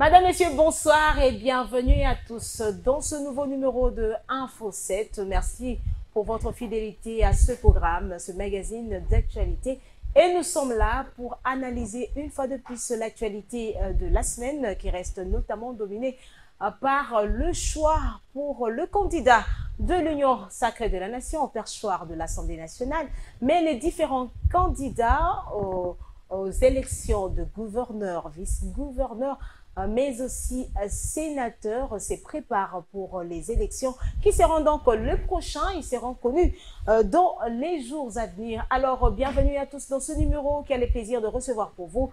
Madame, Messieurs, bonsoir et bienvenue à tous dans ce nouveau numéro de Info 7. Merci pour votre fidélité à ce programme, ce magazine d'actualité. Et nous sommes là pour analyser une fois de plus l'actualité de la semaine qui reste notamment dominée par le choix pour le candidat de l'Union sacrée de la Nation au perchoir de l'Assemblée nationale, mais les différents candidats aux élections de gouverneurs, vice-gouverneurs, mais aussi sénateurs se préparent pour les élections qui seront donc le prochain. Ils seront connus dans les jours à venir. Alors, bienvenue à tous dans ce numéro qui a le plaisir de recevoir pour vous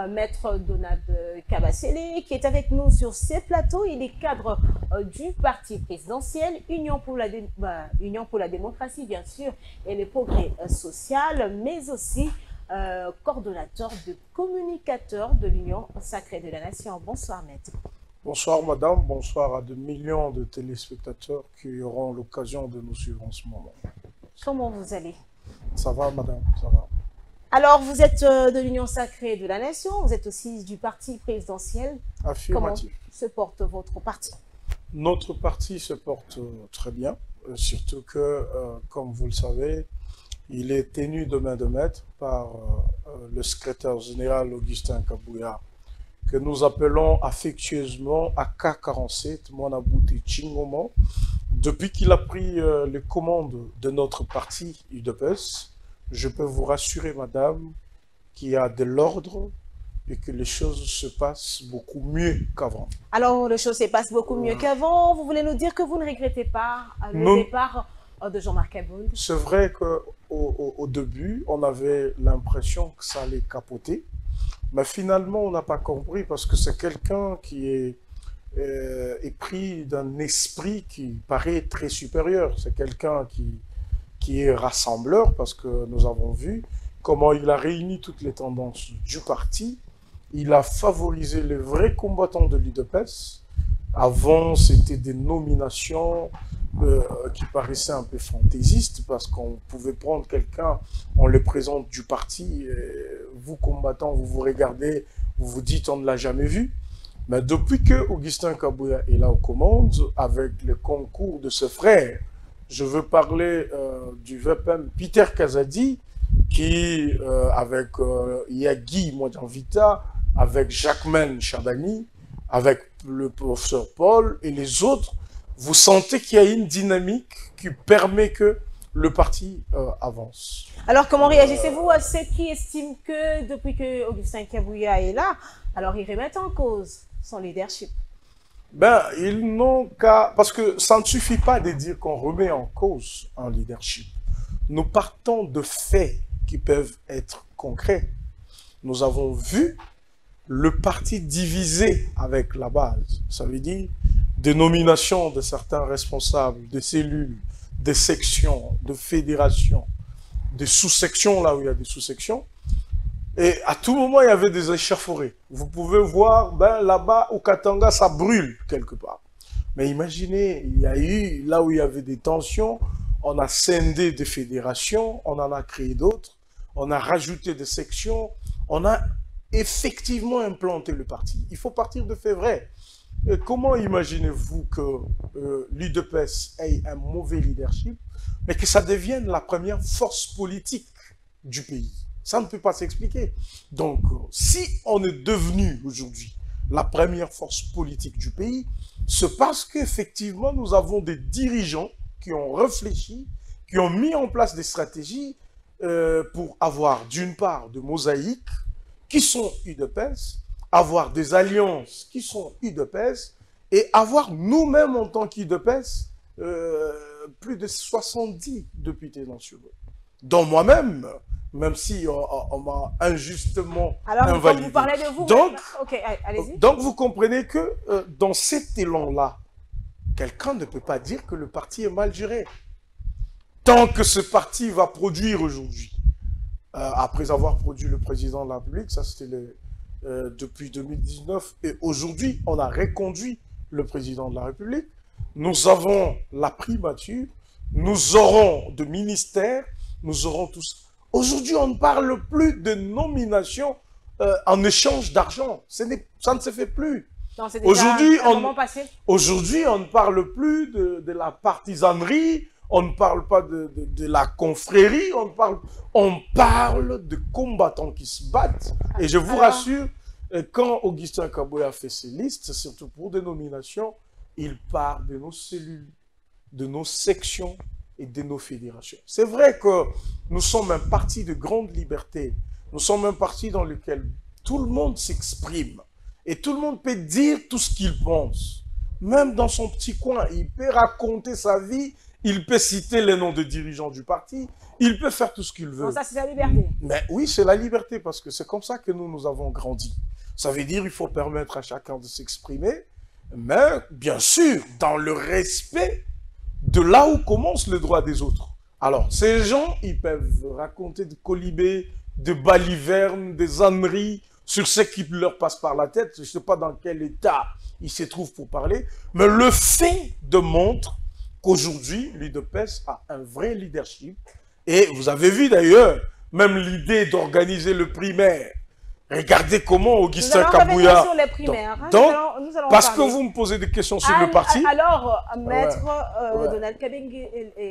Maître Donald Kabasele, qui est avec nous sur ces plateaux. Il est cadre du parti présidentiel, Union pour la démocratie, bien sûr, et le progrès social, mais aussi coordonnateur de communicateurs de l'Union sacrée de la Nation. Bonsoir, Maître. Bonsoir, madame. Bonsoir à 2 millions de téléspectateurs qui auront l'occasion de nous suivre en ce moment. Comment vous allez? Ça va, madame, ça va. Alors, vous êtes de l'Union sacrée de la Nation, vous êtes aussi du parti présidentiel. Affirmatif. Comment se porte votre parti? Notre parti se porte très bien, surtout que, comme vous le savez, il est tenu de main de maître par le secrétaire général Augustin Kabouya, que nous appelons affectueusement AK-47, Mwanabouté Chingomo. Depuis qu'il a pris les commandes de notre parti UDPS, je peux vous rassurer, madame, qu'il y a de l'ordre et que les choses se passent beaucoup mieux qu'avant. Alors, les choses se passent beaucoup mieux qu'avant. Vous voulez nous dire que vous ne regrettez pas le départ de Jean-Marc Aboud? C'est vrai qu'au début, on avait l'impression que ça allait capoter, mais finalement, on n'a pas compris parce que c'est quelqu'un qui est pris d'un esprit qui paraît très supérieur. C'est quelqu'un qui est rassembleur parce que nous avons vu comment il a réuni toutes les tendances du parti. Il a favorisé les vrais combattants de l'UDPS. Avant, c'était des nominations qui paraissaient un peu fantaisistes parce qu'on pouvait prendre quelqu'un, on le présente du parti, et vous combattants, vous vous regardez, vous vous dites on ne l'a jamais vu. Mais depuis que Augustin Kabouya est là aux commandes, avec le concours de ses frères, je veux parler du VPM Peter Kazadi, qui, avec Yagi Modjanvita, avec Jacquemin Chardani, avec le professeur Paul et les autres, vous sentez qu'il y a une dynamique qui permet que le parti avance. Alors, comment réagissez-vous à ceux qui estiment que depuis que Augustin Kabouya est là, alors ils remettent en cause son leadership? Ben, ils n'ont qu'à... Parce que ça ne suffit pas de dire qu'on remet en cause un leadership. Nous partons de faits qui peuvent être concrets. Nous avons vu le parti divisé avec la base. Ça veut dire des nominations de certains responsables, des cellules, des sections, de fédérations, des sous-sections là où il y a des sous-sections. Et à tout moment, il y avait des échauffourées. Vous pouvez voir, ben, là-bas, au Katanga, ça brûle quelque part. Mais imaginez, il y a eu, là où il y avait des tensions, on a scindé des fédérations, on en a créé d'autres, on a rajouté des sections, on a effectivement implanté le parti. Il faut partir de faits vrais. Et comment imaginez-vous que l'UDPS ait un mauvais leadership, mais que ça devienne la première force politique du pays? Ça ne peut pas s'expliquer. Donc, si on est devenu aujourd'hui la première force politique du pays, c'est parce qu'effectivement, nous avons des dirigeants qui ont réfléchi, qui ont mis en place des stratégies pour avoir, d'une part, de mosaïques qui sont UDPS, avoir des alliances qui sont UDPS, et avoir nous-mêmes, en tant qu'UDPS, plus de 70 députés nationaux. Dont moi-même, même si on m'a injustement invalidé. Alors, vous parlez de vous. Donc, vous comprenez que dans cet élan-là, quelqu'un ne peut pas dire que le parti est mal géré. Tant que ce parti va produire aujourd'hui, après avoir produit le président de la République, ça c'était depuis 2019, et aujourd'hui, on a reconduit le président de la République, nous avons la primature, nous aurons de ministères, nous aurons tous... Aujourd'hui, on ne parle plus de nomination en échange d'argent. Ça ne se fait plus. Non, c'est déjà un moment passé. Aujourd'hui, on ne parle plus de la partisanerie, on ne parle pas de la confrérie, on parle de combattants qui se battent. Et je vous rassure, quand Augustin Kabouya fait ses listes, surtout pour des nominations, il part de nos cellules, de nos sections et de nos fédérations. C'est vrai que nous sommes un parti de grande liberté. Nous sommes un parti dans lequel tout le monde s'exprime. Et tout le monde peut dire tout ce qu'il pense. Même dans son petit coin, il peut raconter sa vie, il peut citer les noms de dirigeants du parti, il peut faire tout ce qu'il veut. Bon, ça, c'est la liberté. Mais oui, c'est la liberté, parce que c'est comme ça que nous avons grandi. Ça veut dire qu'il faut permettre à chacun de s'exprimer, mais bien sûr, dans le respect de là où commence le droit des autres. Alors, ces gens, ils peuvent raconter de colibés, de balivernes, des âneries, sur ce qui leur passe par la tête. Je ne sais pas dans quel état ils se trouvent pour parler, mais le fait démontre qu'aujourd'hui, l'UDPS a un vrai leadership. Et vous avez vu d'ailleurs, même l'idée d'organiser le primaire. Regardez comment Augustin Kabouya... sur les primaires. Donc, nous allons parce parler. que vous me posez des questions sur le parti. Alors, maître Donald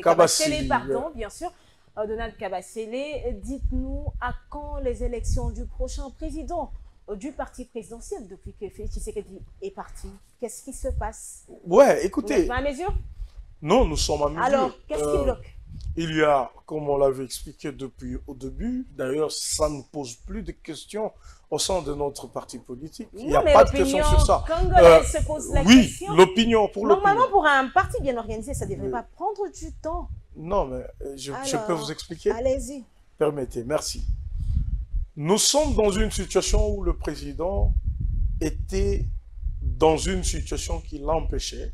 Kabasele, pardon, bien sûr. Donald Kabasele, dites-nous à quand les élections du prochain président du parti présidentiel depuis que Félix Tshisekedi est parti? Qu'est-ce qui se passe? Ouais, écoutez. Vous êtes à mesure? Non, nous sommes à mesure. Alors, qu'est-ce qui bloque? Il y a, comme on l'avait expliqué depuis au début, d'ailleurs, ça ne pose plus de questions au sein de notre parti politique. Il n'y a pas de questions sur ça. Se pose la question. Oui, l'opinion pour l'opinion. Normalement, pour un parti bien organisé, ça ne devrait pas prendre du temps. Non, mais je peux vous expliquer? Allez-y. Permettez, merci. Nous sommes dans une situation où le président était dans une situation qui l'empêchait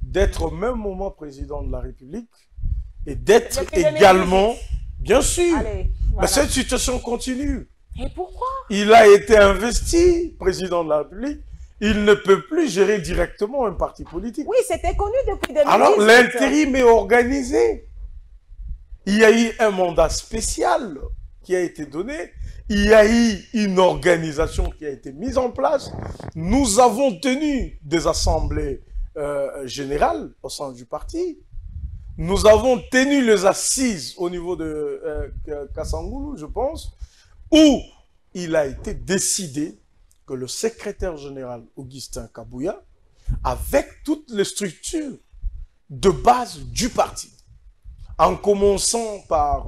d'être au même moment président de la République et d'être également, bien sûr, allez, voilà. Mais cette situation continue. Et pourquoi? Il a été investi président de la République. Il ne peut plus gérer directement un parti politique. Oui, c'était connu depuis 2010. Alors, l'intérim est organisé. Il y a eu un mandat spécial qui a été donné. Il y a eu une organisation qui a été mise en place. Nous avons tenu des assemblées générales au sein du parti. Nous avons tenu les assises au niveau de Kassangoulou, je pense, où il a été décidé que le secrétaire général Augustin Kabouya, avec toutes les structures de base du parti, en commençant par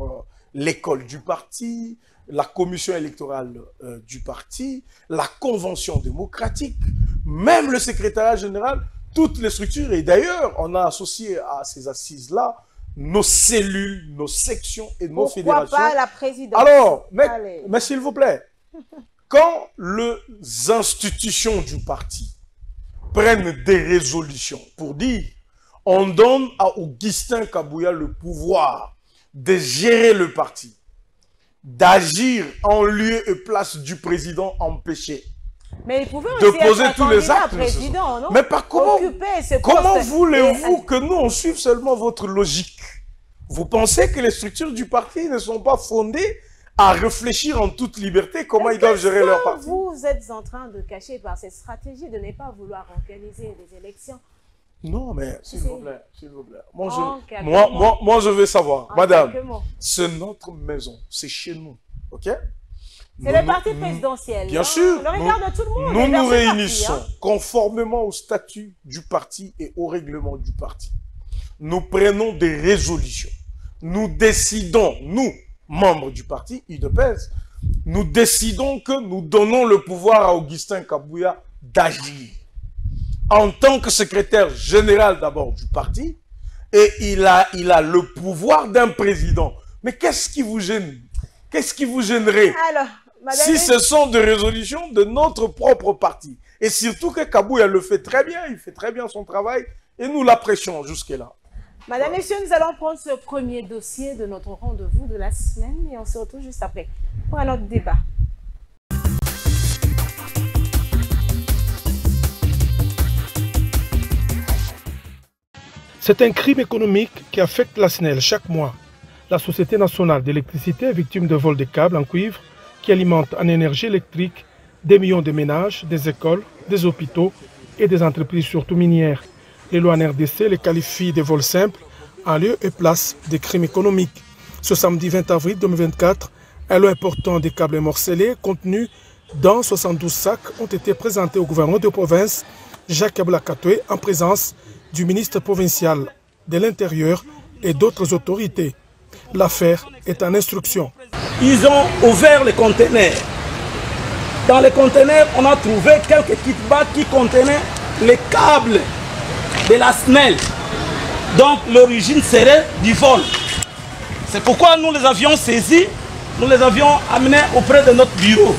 l'école du parti, la commission électorale du parti, la convention démocratique, même le secrétariat général, toutes les structures. Et d'ailleurs, on a associé à ces assises-là nos cellules, nos sections et nos fédérations. Pourquoi pas la présidence? Alors, mais s'il vous plaît, quand les institutions du parti prennent des résolutions pour dire on donne à Augustin Kabouya le pouvoir de gérer le parti, d'agir en lieu et place du président empêché, mais il pouvait de aussi poser être tous les actes. Président, non? Mais par comment voulez-vous que nous on suive seulement votre logique? Vous pensez que les structures du parti ne sont pas fondées à réfléchir en toute liberté comment ils doivent gérer leur parti? Vous êtes en train de cacher par cette stratégie de ne pas vouloir organiser des élections. Non, mais s'il vous plaît, s'il vous plaît. Moi, je veux savoir, madame, c'est notre maison, c'est chez nous, ok? C'est le parti présidentiel. Bien sûr. Le regard de tout le monde. Nous nous réunissons conformément au statut du parti et au règlement du parti. Nous prenons des résolutions. Nous décidons, nous, membres du parti UDPS, nous décidons que nous donnons le pouvoir à Augustin Kabouya d'agir en tant que secrétaire général d'abord du parti, et il a le pouvoir d'un président. Mais qu'est-ce qui vous gêne? Qu'est-ce qui vous gênerait? Alors, madame, si ce sont des résolutions de notre propre parti? Et surtout que Kabouya le fait très bien, il fait très bien son travail, et nous l'apprécions jusque-là. Madame, messieurs, nous allons prendre ce premier dossier de notre rendez-vous de la semaine, et on se retrouve juste après pour un autre débat. C'est un crime économique qui affecte la SNEL chaque mois. La Société nationale d'électricité est victime de vol de câbles en cuivre qui alimentent en énergie électrique des millions de ménages, des écoles, des hôpitaux et des entreprises surtout minières. Les lois en RDC les qualifient de vols simples en lieu et place des crimes économiques. Ce samedi 20 avril 2024, un lot important des câbles morcelés contenus dans 72 sacs ont été présentés au gouverneur de province, Jacques Ablakatoué, en présence du ministre provincial de l'Intérieur et d'autres autorités. L'affaire est en instruction. Ils ont ouvert les conteneurs. Dans les conteneurs, on a trouvé quelques kickbacks qui contenaient les câbles de la SNEL. Donc l'origine serait du vol. C'est pourquoi nous les avions saisis, nous les avions amenés auprès de notre bureau.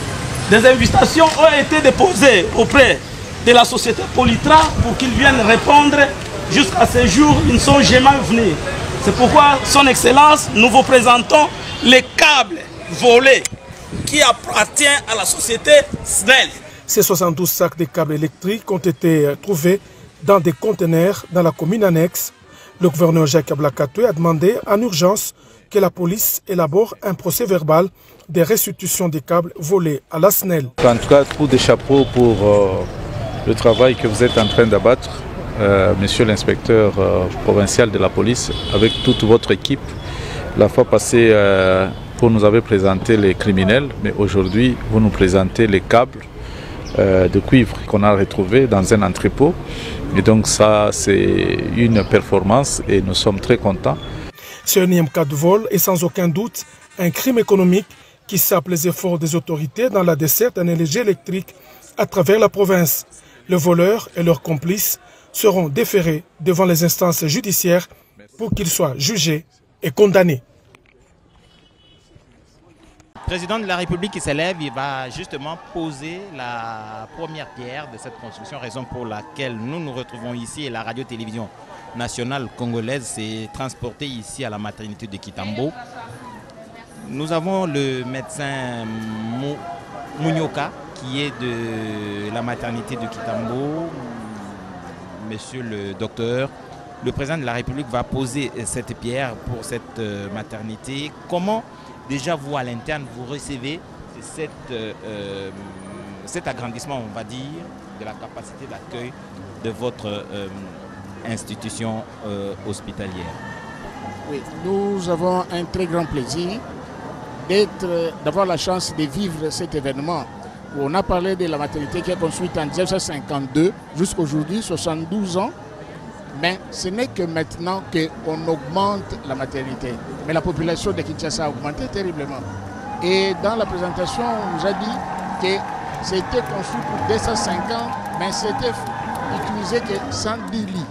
Des invitations ont été déposées auprès de la société Polytra pour qu'ils viennent répondre. Jusqu'à ce jour, ils ne sont jamais venus. C'est pourquoi, Son Excellence, nous vous présentons les câbles volés qui appartiennent à la société SNEL. Ces 72 sacs de câbles électriques ont été trouvés dans des conteneurs dans la commune annexe. Le gouverneur Jacques Ablakatoué a demandé en urgence que la police élabore un procès verbal de restitution des câbles volés à la SNEL. En tout cas, coup de chapeau pour le travail que vous êtes en train d'abattre, monsieur l'inspecteur provincial de la police, avec toute votre équipe. La fois passée, vous nous avez présenté les criminels, mais aujourd'hui, vous nous présentez les câbles de cuivre qu'on a retrouvés dans un entrepôt. Et donc ça, c'est une performance et nous sommes très contents. Ce énième cas de vol est sans aucun doute un crime économique qui sape les efforts des autorités dans la desserte en énergie électrique à travers la province. Les voleurs et leurs complices seront déférés devant les instances judiciaires pour qu'ils soient jugés et condamnés. Le président de la République qui s'élève, il va justement poser la première pierre de cette construction, raison pour laquelle nous nous retrouvons ici et la radio-télévision nationale congolaise s'est transportée ici à la maternité de Kitambo. Nous avons le médecin Mounioka qui est de la maternité de Kitambo, monsieur le docteur. Le président de la République va poser cette pierre pour cette maternité. Comment déjà vous à l'interne vous recevez cet agrandissement, on va dire, de la capacité d'accueil de votre institution hospitalière? Oui, nous avons un très grand plaisir d'avoir la chance de vivre cet événement. On a parlé de la maternité qui est construite en 1952 jusqu'à aujourd'hui, 72 ans. Mais ce n'est que maintenant qu'on augmente la maternité. Mais la population de Kinshasa a augmenté terriblement. Et dans la présentation, on nous a dit que c'était construit pour 250, mais c'était utilisé que 110 lits.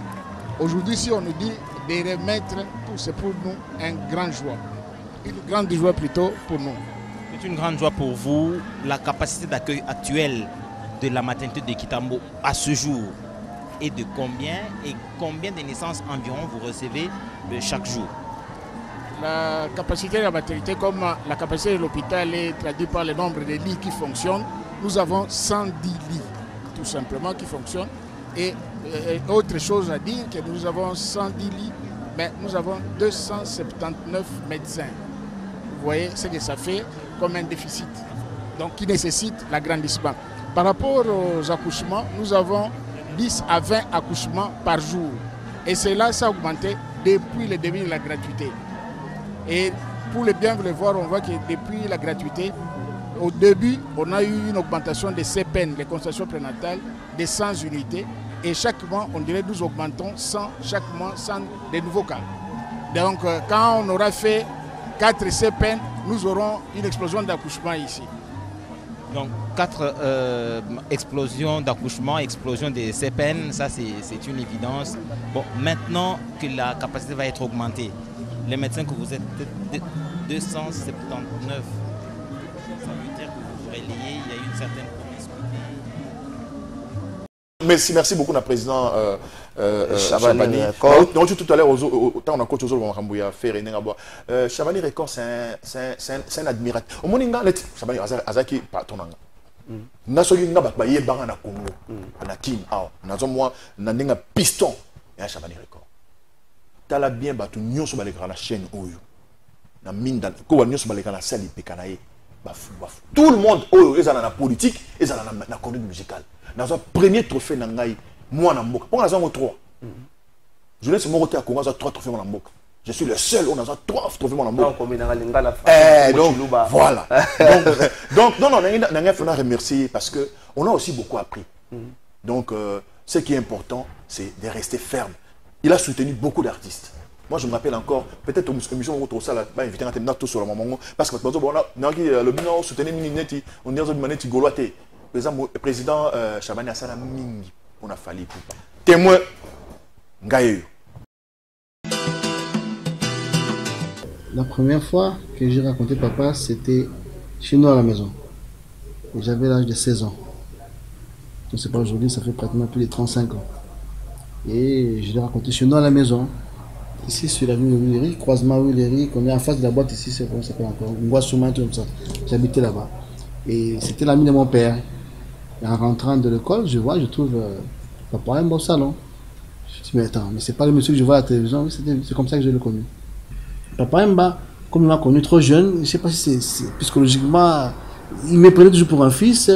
Aujourd'hui, si on nous dit de remettre tout, c'est pour nous une grande joie. Une grande joie plutôt pour nous. C'est une grande joie pour vous. La capacité d'accueil actuelle de la maternité de Kitambo à ce jour et de combien de naissances environ vous recevez chaque jour? La capacité de la maternité, comme la capacité de l'hôpital est traduite par le nombre de lits qui fonctionnent, nous avons 110 lits tout simplement qui fonctionnent. Et autre chose à dire, que nous avons 110 lits, mais nous avons 279 médecins. Vous voyez ce que ça fait comme un déficit, donc qui nécessite l'agrandissement. Par rapport aux accouchements, nous avons 10 à 20 accouchements par jour. Et cela, ça a augmenté depuis le début de la gratuité. Et pour le bien le voir, on voit que depuis la gratuité, au début, on a eu une augmentation des CPN, les consultations prénatales, de 100 unités. Et chaque mois, on dirait nous augmentons 100, chaque mois 100 de nouveaux cas. Donc, quand on aura fait 4 CPN, nous aurons une explosion d'accouchement ici. Donc 4 explosions d'accouchement, explosion des CPN, ça c'est une évidence. Bon, maintenant que la capacité va être augmentée, les médecins que vous êtes 279, ça veut dire que vous aurez lié, il y a une certaine promiscuité. Merci beaucoup, le président Chabani. Tout à l'heure, on a coach Chabani Record, c'est un admirateur. Au moment où Chabani Azaki patron nasoki nga ba yebanga na Congo na Kim nazo moi na ndinga piston ya Chabani Record. Tala bien batu nyonso baleka na chaîne oyo na minda ko ba nyonso baleka na sali pekana ye tout le monde, ils ont la politique, ils ont la conduite musicale. Dans un premier trophée, moi, je suis trois. Je laisse mon côté à Congo, j'ai 3 trophées en Mboka. Je suis le seul, on a 3 trophées en Mboka. Donc, voilà. Donc, non, il faut remercier parce qu'on a aussi beaucoup appris. Donc, ce qui est important, c'est de rester ferme. Il a soutenu beaucoup d'artistes. Moi, je me rappelle encore, peut-être au émission où on a invité un thème sur le moment, parce que on a le bilan soutenu Mineti, on a dit Goloate. Le président Chabani Assala Mingi, on a fallu pour témoin Ngaïo. La première fois que j'ai raconté papa, c'était chez nous à la maison. Et j'avais l'âge de 16 ans. Je ne sais pas, aujourd'hui, ça fait pratiquement plus de 35 ans. Et je l'ai raconté chez nous à la maison. Ici, sur la rue Willery, croisement Willery, qu'on est en face de la boîte ici, c'est comment ça s'appelle encore, Ngoissouma, tout comme ça. J'habitais là-bas. Et c'était l'ami de mon père. Et en rentrant de l'école, je trouve papa un beau salon. Je dis, mais attends, mais c'est pas le monsieur que je vois à la télévision, c'est comme ça que je l'ai connu. Papa Mba, comme il m'a connu trop jeune, je ne sais pas si c'est psychologiquement, il me prenait toujours pour un fils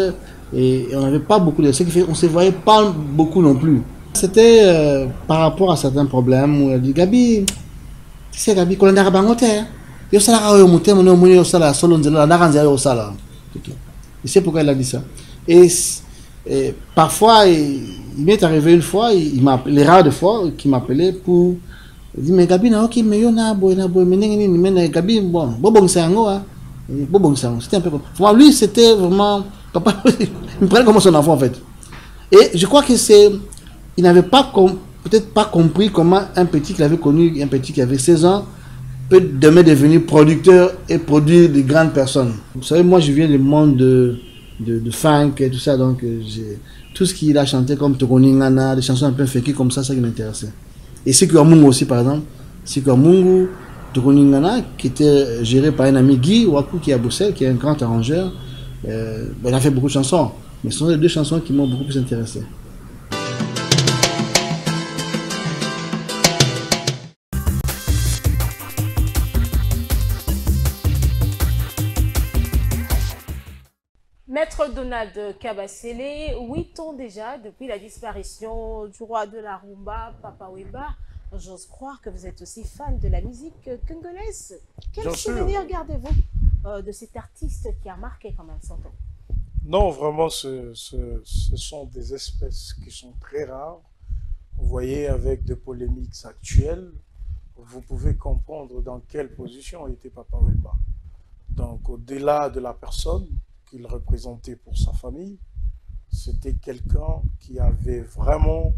et on n'avait pas beaucoup de... Ce qui fait qu'on ne se voyait pas beaucoup non plus. C'était par rapport à certains problèmes où il a dit, Gabi, tu sais Gabi, quand on a bangoté, il y a un monté, on a monté au salaire, solo, on a au salaire. Et c'est pourquoi il a dit ça. Et parfois, il m'est arrivé une fois, les rares de fois qu'il m'appelait pour... Il dit, mais Gabi, ok, mais yo na boy, mais Gabi, bon, Bobong Sango, c'était un peu comme... Pour lui, c'était vraiment... Papa, il me prenait comme son enfant, en fait. Et je crois que c'est... Il n'avait pas, peut-être pas compris comment un petit qu'il avait connu, un petit qui avait 16 ans, peut demain devenir producteur et produire de grandes personnes. Vous savez, moi, je viens du monde de funk et tout ça, donc tout ce qu'il a chanté comme Tokoningana, des chansons un peu funky comme ça qui m'intéressait. Et Siku Amungu aussi, par exemple. Siku Amungu, Tokoningana, qui était géré par un ami Guy Waku qui est à Bruxelles, qui est un grand arrangeur. Il a fait beaucoup de chansons, mais ce sont les 2 chansons qui m'ont beaucoup plus intéressé. Maître Donald Kabasele, 8 ans déjà depuis la disparition du roi de la rumba, Papa Wemba. J'ose croire que vous êtes aussi fan de la musique congolaise. Quel souvenir gardez-vous de cet artiste qui a marqué quand même son temps? Non, vraiment, ce sont des espèces qui sont très rares. Vous voyez, avec des polémiques actuelles, vous pouvez comprendre dans quelle position était Papa Wemba. Donc, au-delà de la personne qu'il représentait pour sa famille, c'était quelqu'un qui avait vraiment,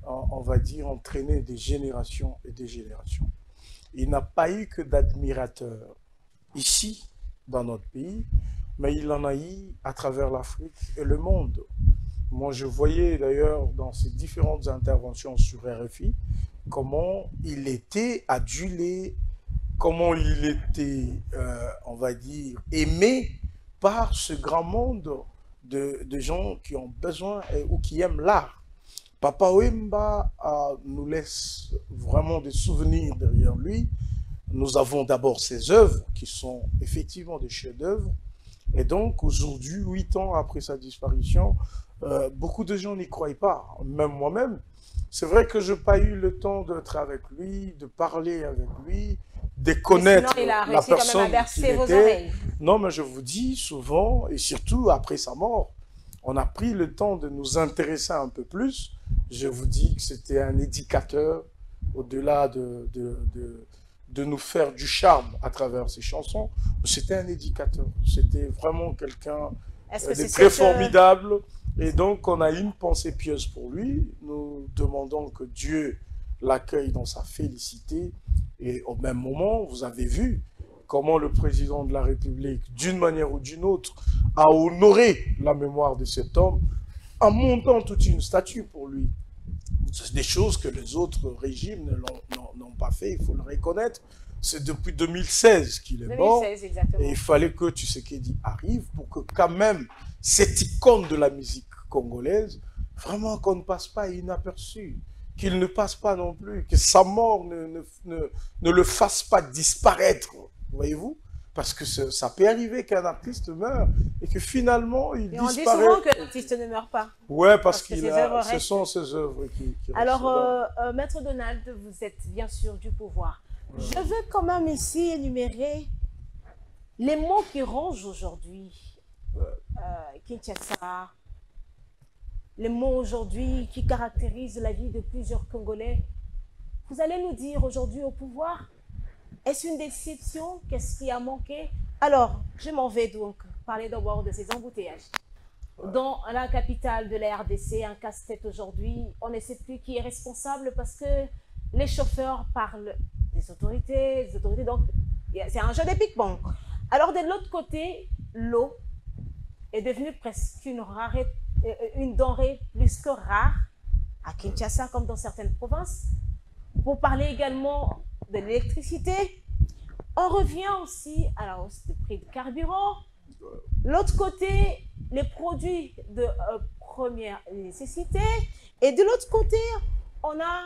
on va dire, entraîné des générations et des générations. Il n'a pas eu que d'admirateurs ici, dans notre pays, mais il en a eu à travers l'Afrique et le monde. Moi, je voyais d'ailleurs dans ses différentes interventions sur RFI comment il était adulé, comment il était, on va dire, aimé par ce grand monde de gens qui ont besoin ou qui aiment l'art. Papa Wemba nous laisse vraiment des souvenirs derrière lui. Nous avons d'abord ses œuvres qui sont effectivement des chefs-d'œuvre. Et donc aujourd'hui, 8 ans après sa disparition, beaucoup de gens n'y croient pas, même moi-même. C'est vrai que je n'ai pas eu le temps d'être avec lui, de parler avec lui, de connaître la personne qu'il était. Non, mais je vous dis souvent, et surtout après sa mort, on a pris le temps de nous intéresser un peu plus. Je vous dis que c'était un éducateur, au-delà de nous faire du charme à travers ses chansons. C'était un éducateur, c'était vraiment quelqu'un de très formidable. Et donc, on a une pensée pieuse pour lui. Nous demandons que Dieu l'accueille dans sa félicité. Et au même moment, vous avez vu comment le président de la République, d'une manière ou d'une autre, a honoré la mémoire de cet homme en montant toute une statue pour lui. C'est des choses que les autres régimes n'ont pas fait, il faut le reconnaître. C'est depuis 2016 qu'il est mort. Exactement. Et il fallait que Tshisekedi arrive pour que quand même cette icône de la musique congolaise, vraiment qu'on ne passe pas inaperçu, qu'il ne passe pas non plus, que sa mort ne le fasse pas disparaître, voyez-vous? Parce que ça peut arriver qu'un artiste meure et que finalement il disparaît. On dit souvent que l'artiste ne meurt pas. Ouais, parce que ce sont ses œuvres qui Alors, Maître Donald, vous êtes bien sûr du pouvoir. Ouais. Je veux quand même ici énumérer les mots qui rongent aujourd'hui Kinshasa, les mots aujourd'hui qui caractérisent la vie de plusieurs Congolais. Vous allez nous dire aujourd'hui au pouvoir, est-ce une déception? Qu'est-ce qui a manqué? Alors, je m'en vais donc parler d'abord de ces embouteillages. Dans la capitale de la RDC, un casse-tête aujourd'hui, on ne sait plus qui est responsable parce que les chauffeurs parlent des autorités, donc c'est un jeu de ping-pong. Alors de l'autre côté, l'eau est devenue presque une denrée plus que rare à Kinshasa comme dans certaines provinces. Pour parler également de l'électricité, on revient aussi à la hausse des prix de carburant. L'autre côté, les produits de première nécessité. Et de l'autre côté, on a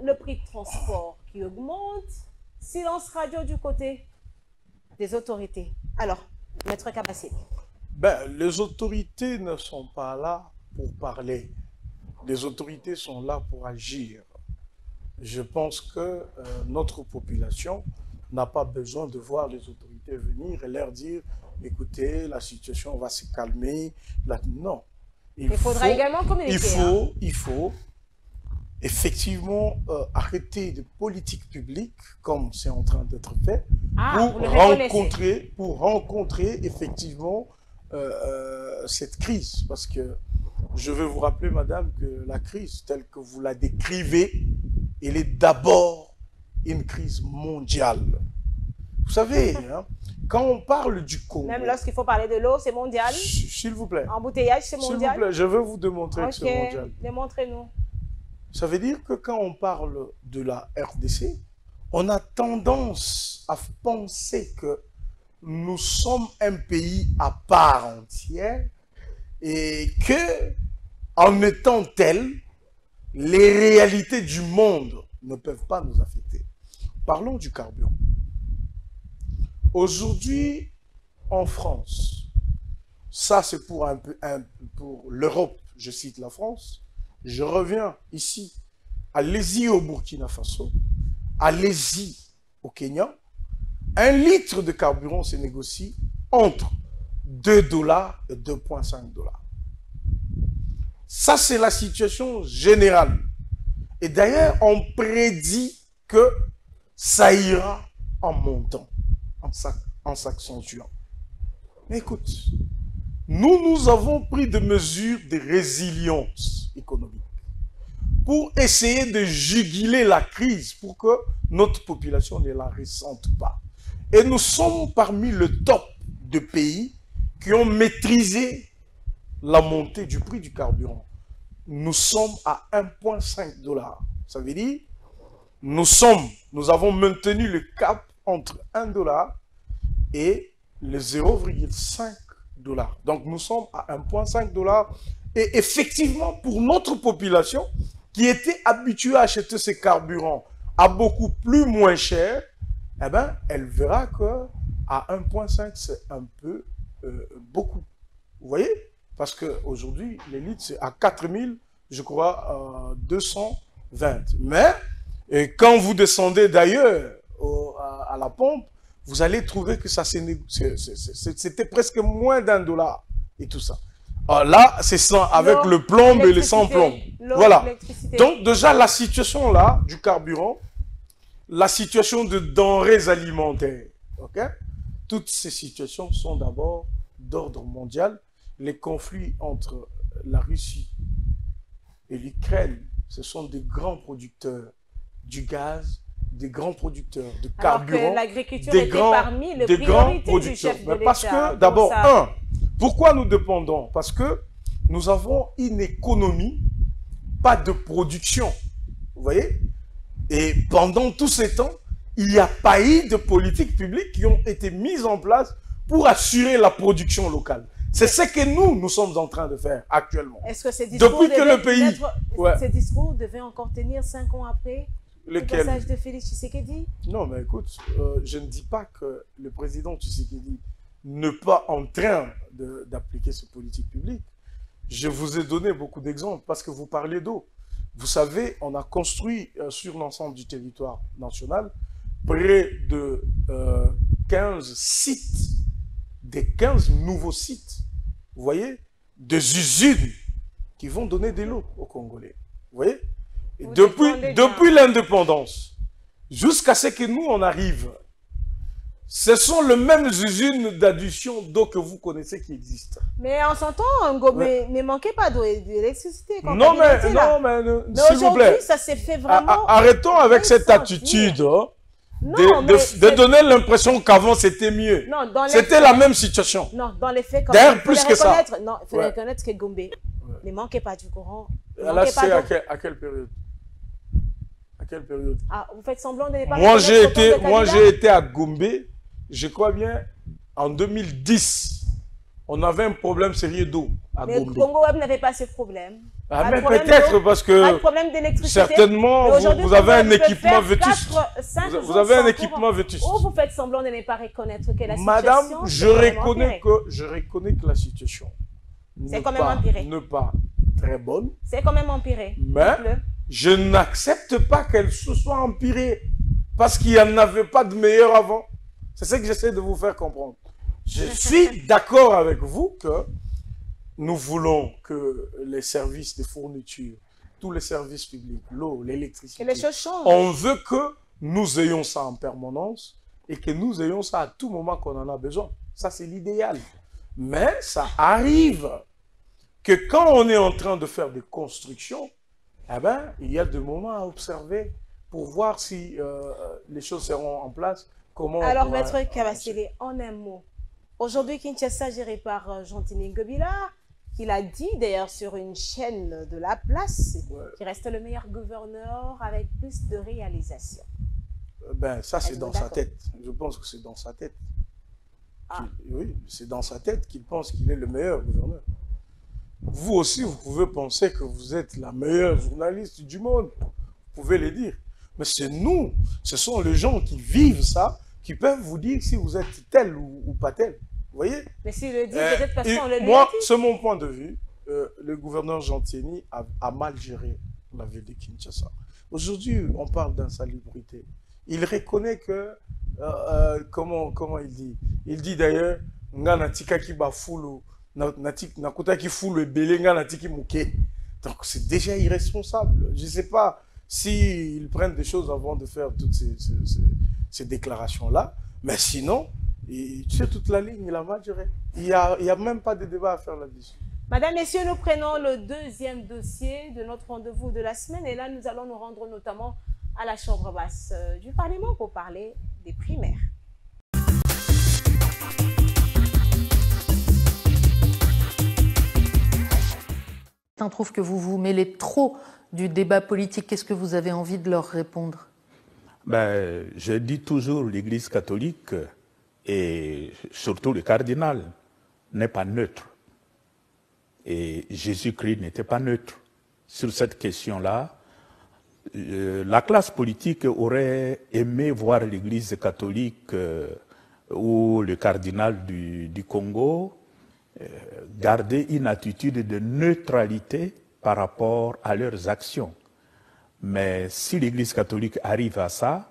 le prix de transport qui augmente. Silence radio du côté des autorités. Alors, Maître Kabassé. Les autorités ne sont pas là pour parler. Les autorités sont là pour agir. Je pense que notre population n'a pas besoin de voir les autorités venir et leur dire « Écoutez, la situation va se calmer. » Non. Il faudra également communiquer. Il faut effectivement arrêter des politiques publiques, comme c'est en train d'être fait, pour rencontrer effectivement cette crise. Parce que je veux vous rappeler, madame, que la crise telle que vous la décrivez, elle est d'abord une crise mondiale. Vous savez, hein, quand on parle du Congo... Même lorsqu'il faut parler de l'eau, c'est mondial. S'il vous plaît. Embouteillage, c'est mondial. S'il vous plaît, je veux vous démontrer que c'est mondial. Démontrez-nous. Ça veut dire que quand on parle de la RDC, on a tendance à penser que nous sommes un pays à part entière et que, en étant tel, les réalités du monde ne peuvent pas nous affecter. Parlons du carburant. Aujourd'hui, en France, ça c'est pour l'Europe, je cite la France, je reviens ici, allez-y au Burkina Faso, allez-y au Kenya, 1 litre de carburant se négocie entre 2 $ et 2,5 $. Ça, c'est la situation générale. Et d'ailleurs, on prédit que ça ira en montant, en s'accentuant. Mais écoute, nous avons pris des mesures de résilience économique pour essayer de juguler la crise, pour que notre population ne la ressente pas. Et nous sommes parmi le top de pays qui ont maîtrisé la montée du prix du carburant. Nous sommes à 1,5 $. Ça veut dire, nous avons maintenu le cap entre 1 $ et le 0,5 $. Donc nous sommes à 1,5 $. Et effectivement, pour notre population, qui était habituée à acheter ces carburants à beaucoup plus moins cher, eh ben, elle verra que à 1,5 $, c'est un peu beaucoup. Vous voyez? Parce qu'aujourd'hui, les litres, c'est à 4000, je crois, 220. Mais quand vous descendez d'ailleurs à la pompe, vous allez trouver que ça c'était presque moins d'1 $ et tout ça. Alors là, c'est sans, avec le plomb et les sans plomb. Voilà. Donc déjà, la situation là, du carburant, la situation de denrées alimentaires, ok? Toutes ces situations sont d'abord d'ordre mondial. Les conflits entre la Russie et l'Ukraine, ce sont des grands producteurs du gaz, des grands producteurs de carburant. Alors que l'agriculture était parmi les priorités du chef de l'État. Parce que d'abord, pourquoi nous dépendons? Parce que nous avons une économie, pas de production. Vous voyez? Et pendant tous ces temps, il n'y a pas eu de politiques publiques qui ont été mises en place pour assurer la production locale. C'est ce que nous sommes en train de faire actuellement. Est-ce que ces discours, depuis que le pays... ces discours devaient encore tenir 5 ans après? Lequel? Le passage de Félix Tshisekedi? Non, mais écoute, je ne dis pas que le président Tshisekedi n'est pas en train d'appliquer cette politique publique. Je vous ai donné beaucoup d'exemples parce que vous parlez d'eau. Vous savez, on a construit sur l'ensemble du territoire national près de 15 sites, des 15 nouveaux sites, vous voyez, des usines qui vont donner de l'eau aux Congolais. Vous voyez? Et depuis l'indépendance, jusqu'à ce que nous, on arrive, ce sont les mêmes usines d'adduction d'eau que vous connaissez qui existent. Mais en son temps, Ngombe ne manquait pas d'électricité. Non, mais s'il vous plaît, ça s'est fait vraiment... Arrêtons avec cette attitude de donner l'impression qu'avant c'était mieux. C'était la même situation. Non, dans les faits, d'ailleurs, plus que ça. Non, il faut reconnaître que Ngombe ne manquait pas du courant. Là, c'est à quelle période? À quelle période? Ah, vous faites semblant de ne pas... Moi, j'ai été à Gombe, je crois bien, en 2010. On avait un problème sérieux d'eau à Gombe. Mais Congo Web n'avait pas ce problème. Ah, mais peut-être parce que certainement vous avez un équipement vétuste. Vous avez un équipement vétuste. Ou vous faites semblant de ne pas reconnaître que la situation... Madame, je reconnais que la situation n'est pas très bonne. C'est quand même empiré. Mais je n'accepte pas qu'elle se soit empirée parce qu'il n'y en avait pas de meilleur avant. C'est ce que j'essaie de vous faire comprendre. Je suis d'accord avec vous que nous voulons que les services de fourniture, tous les services publics, l'eau, l'électricité, on veut que nous ayons ça en permanence et que nous ayons ça à tout moment qu'on en a besoin. Ça, c'est l'idéal. Mais ça arrive que quand on est en train de faire des constructions, eh ben, il y a des moments à observer pour voir si les choses seront en place. Alors, Maître Kabasele, en un mot, aujourd'hui, Kinshasa, géré par Jean-Tini Ngobila, qu'il a dit d'ailleurs sur une chaîne de la place, qui reste le meilleur gouverneur avec plus de réalisations. Ben, ça, c'est dans sa tête. Je pense que c'est dans sa tête. Oui, c'est dans sa tête qu'il pense qu'il est le meilleur gouverneur. Vous aussi, vous pouvez penser que vous êtes la meilleure journaliste du monde. Vous pouvez le dire. Mais c'est nous, ce sont les gens qui vivent ça, qui peuvent vous dire si vous êtes tel ou pas tel. Vous voyez? Mais s'il le dit, peut-être parce qu'on le dit. Moi, c'est mon point de vue. Le gouverneur Jean-Tini a mal géré la ville de Kinshasa. Aujourd'hui, on parle d'insalubrité. Il reconnaît que, comment il dit? Il dit d'ailleurs, donc c'est déjà irresponsable. Je ne sais pas s'ils prennent des choses avant de faire toutes ces déclarations-là. Mais sinon, tu sais, toute la ligne, il a mal géré. Il n'y a même pas de débat à faire là-dessus. Madame, messieurs, nous prenons le deuxième dossier de notre rendez-vous de la semaine. Et là, nous allons nous rendre notamment à la Chambre basse du Parlement pour parler des primaires. Certains trouvent que vous vous mêlez trop du débat politique. Qu'est-ce que vous avez envie de leur répondre? Je dis toujours l'Église catholique et surtout le cardinal n'est pas neutre. Et Jésus-Christ n'était pas neutre. Sur cette question-là, la classe politique aurait aimé voir l'Église catholique ou le cardinal du Congo garder une attitude de neutralité par rapport à leurs actions. Mais si l'Église catholique arrive à ça,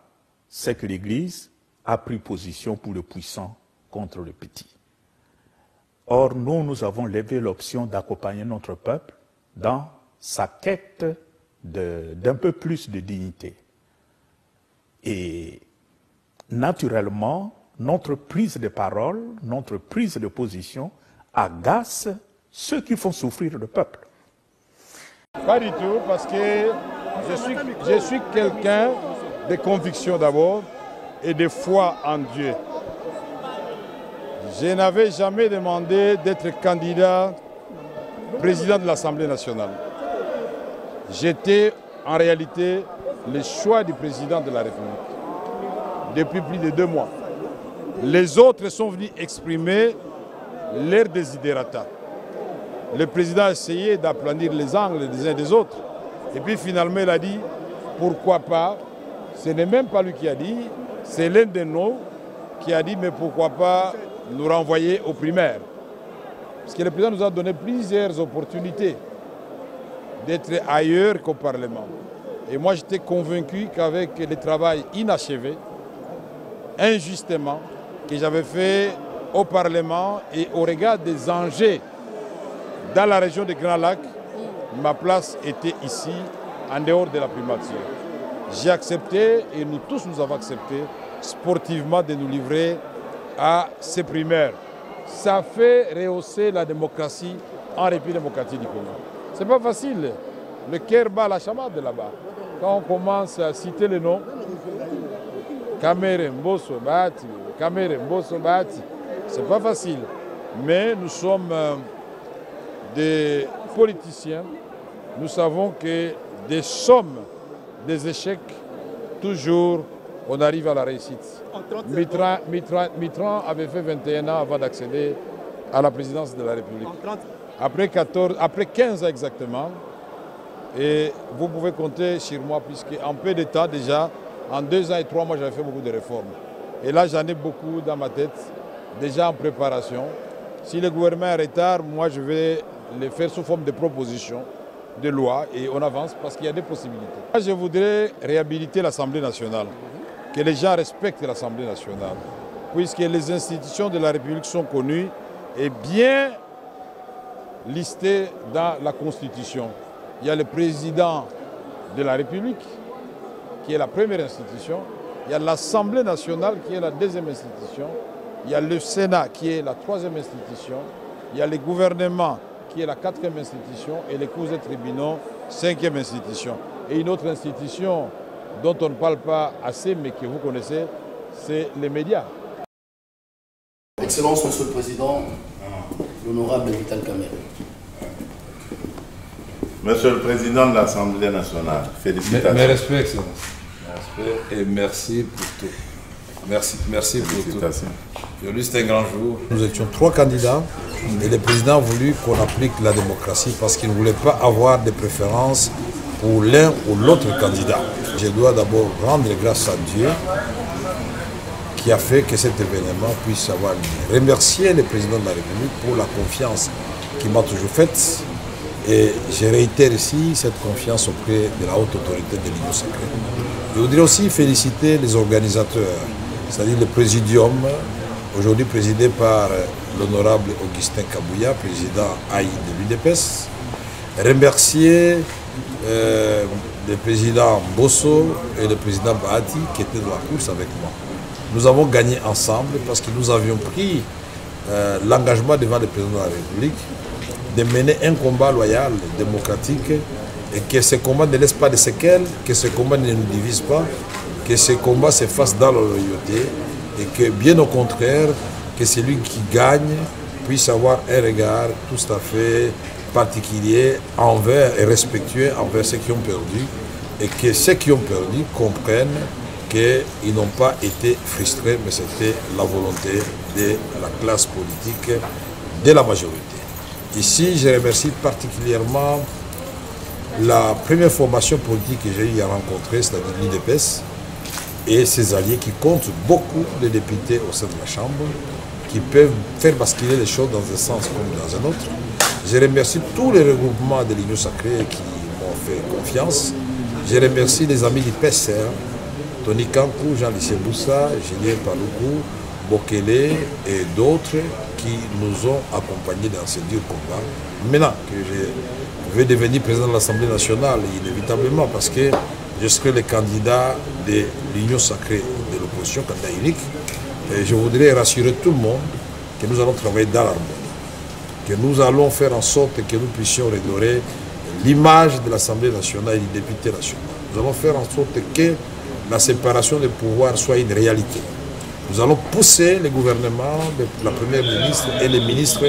c'est que l'Église a pris position pour le puissant contre le petit. Or, nous avons levé l'option d'accompagner notre peuple dans sa quête d'un peu plus de dignité. Et naturellement, notre prise de parole, notre prise de position agace ceux qui font souffrir le peuple. Pas du tout, parce que je suis quelqu'un de conviction d'abord et de foi en Dieu. Je n'avais jamais demandé d'être candidat président de l'Assemblée nationale. J'étais en réalité le choix du président de la République depuis plus de 2 mois. Les autres sont venus exprimer leur desiderata. Le président a essayé d'aplanir les angles des uns des autres. Et puis finalement, il a dit, pourquoi pas Ce n'est même pas lui qui a dit, c'est l'un de nous qui a dit mais pourquoi pas nous renvoyer aux primaires. Parce que le président nous a donné plusieurs opportunités d'être ailleurs qu'au Parlement. Et moi j'étais convaincu qu'avec le travail inachevé, injustement, que j'avais fait au Parlement et au regard des enjeux dans la région de Grand Lac, ma place était ici, en dehors de la primature. J'ai accepté, et nous tous nous avons accepté, sportivement de nous livrer à ces primaires. Ça fait rehausser la démocratie en République démocratique du Congo. Ce n'est pas facile. Le cœur bat la chamade là-bas. Quand on commence à citer les noms, Kamere Mbosso Bati, Kamere Mbosso Bati, ce n'est pas facile. Mais nous sommes des politiciens. Nous savons que des sommes, des échecs, toujours on arrive à la réussite. Mitterrand avait fait 21 ans avant d'accéder à la présidence de la République. Après 15 ans exactement, et vous pouvez compter sur moi, puisqu'en peu de temps déjà, en 2 ans et 3 mois, j'avais fait beaucoup de réformes. Et là, j'en ai beaucoup dans ma tête, déjà en préparation. Si le gouvernement est en retard, moi, je vais les faire sous forme de propositions de loi et on avance parce qu'il y a des possibilités. Moi, je voudrais réhabiliter l'Assemblée nationale, que les gens respectent l'Assemblée nationale, puisque les institutions de la République sont connues et bien listées dans la Constitution. Il y a le président de la République, qui est la première institution. Il y a l'Assemblée nationale, qui est la deuxième institution. Il y a le Sénat, qui est la troisième institution. Il y a le gouvernement, qui est la quatrième institution, et les cours et tribunaux, cinquième institution. Et une autre institution dont on ne parle pas assez, mais que vous connaissez, c'est les médias. Excellence, Monsieur le Président, l'honorable Vital Kamerhe. Monsieur le Président de l'Assemblée nationale, félicitations. Mes respects, Excellence. Mes respects et merci pour tout. Merci pour tout. Aujourd'hui, c'est un grand jour. Nous étions 3 candidats et le président a voulu qu'on applique la démocratie parce qu'il ne voulait pas avoir de préférence pour l'un ou l'autre candidat. Je dois d'abord rendre grâce à Dieu qui a fait que cet événement puisse avoir lieu. Remercier le président de la République pour la confiance qu'il m'a toujours faite. Et je réitère ici cette confiance auprès de la haute autorité de l'Union sacrée. Je voudrais aussi féliciter les organisateurs, c'est-à-dire le présidium, aujourd'hui présidé par l'honorable Augustin Kabouya, président AI de l'UDPS. Remercier le président Bosso et le président Bahati qui étaient dans la course avec moi. Nous avons gagné ensemble parce que nous avions pris l'engagement devant le président de la République de mener un combat loyal, démocratique, et que ce combat ne laisse pas de séquelles, que ce combat ne nous divise pas, que ce combat se fasse dans la loyauté, et que bien au contraire, que celui qui gagne puisse avoir un regard tout à fait particulier envers et respectueux envers ceux qui ont perdu, et que ceux qui ont perdu comprennent qu'ils n'ont pas été frustrés, mais c'était la volonté de la classe politique, de la majorité. Ici, je remercie particulièrement la première formation politique que j'ai eu à rencontrer, c'est-à-dire l'UDPS, et ses alliés qui comptent beaucoup de députés au sein de la Chambre, qui peuvent faire basculer les choses dans un sens comme dans un autre. Je remercie tous les regroupements de l'Union sacrée qui m'ont fait confiance. Je remercie les amis du PSR, Tony Kankou, Jean-Lycée Boussa, Julien Paloukou, Bokele et d'autres qui nous ont accompagnés dans ce dur combat. Maintenant que je vais devenir président de l'Assemblée nationale, inévitablement, parce que je serai le candidat de l'Union sacrée de l'opposition, candidat unique, et je voudrais rassurer tout le monde que nous allons travailler dans l'harmonie, que nous allons faire en sorte que nous puissions redorer l'image de l'Assemblée nationale et des députés nationaux. Nous allons faire en sorte que la séparation des pouvoirs soit une réalité. Nous allons pousser le gouvernement, la première ministre et les ministres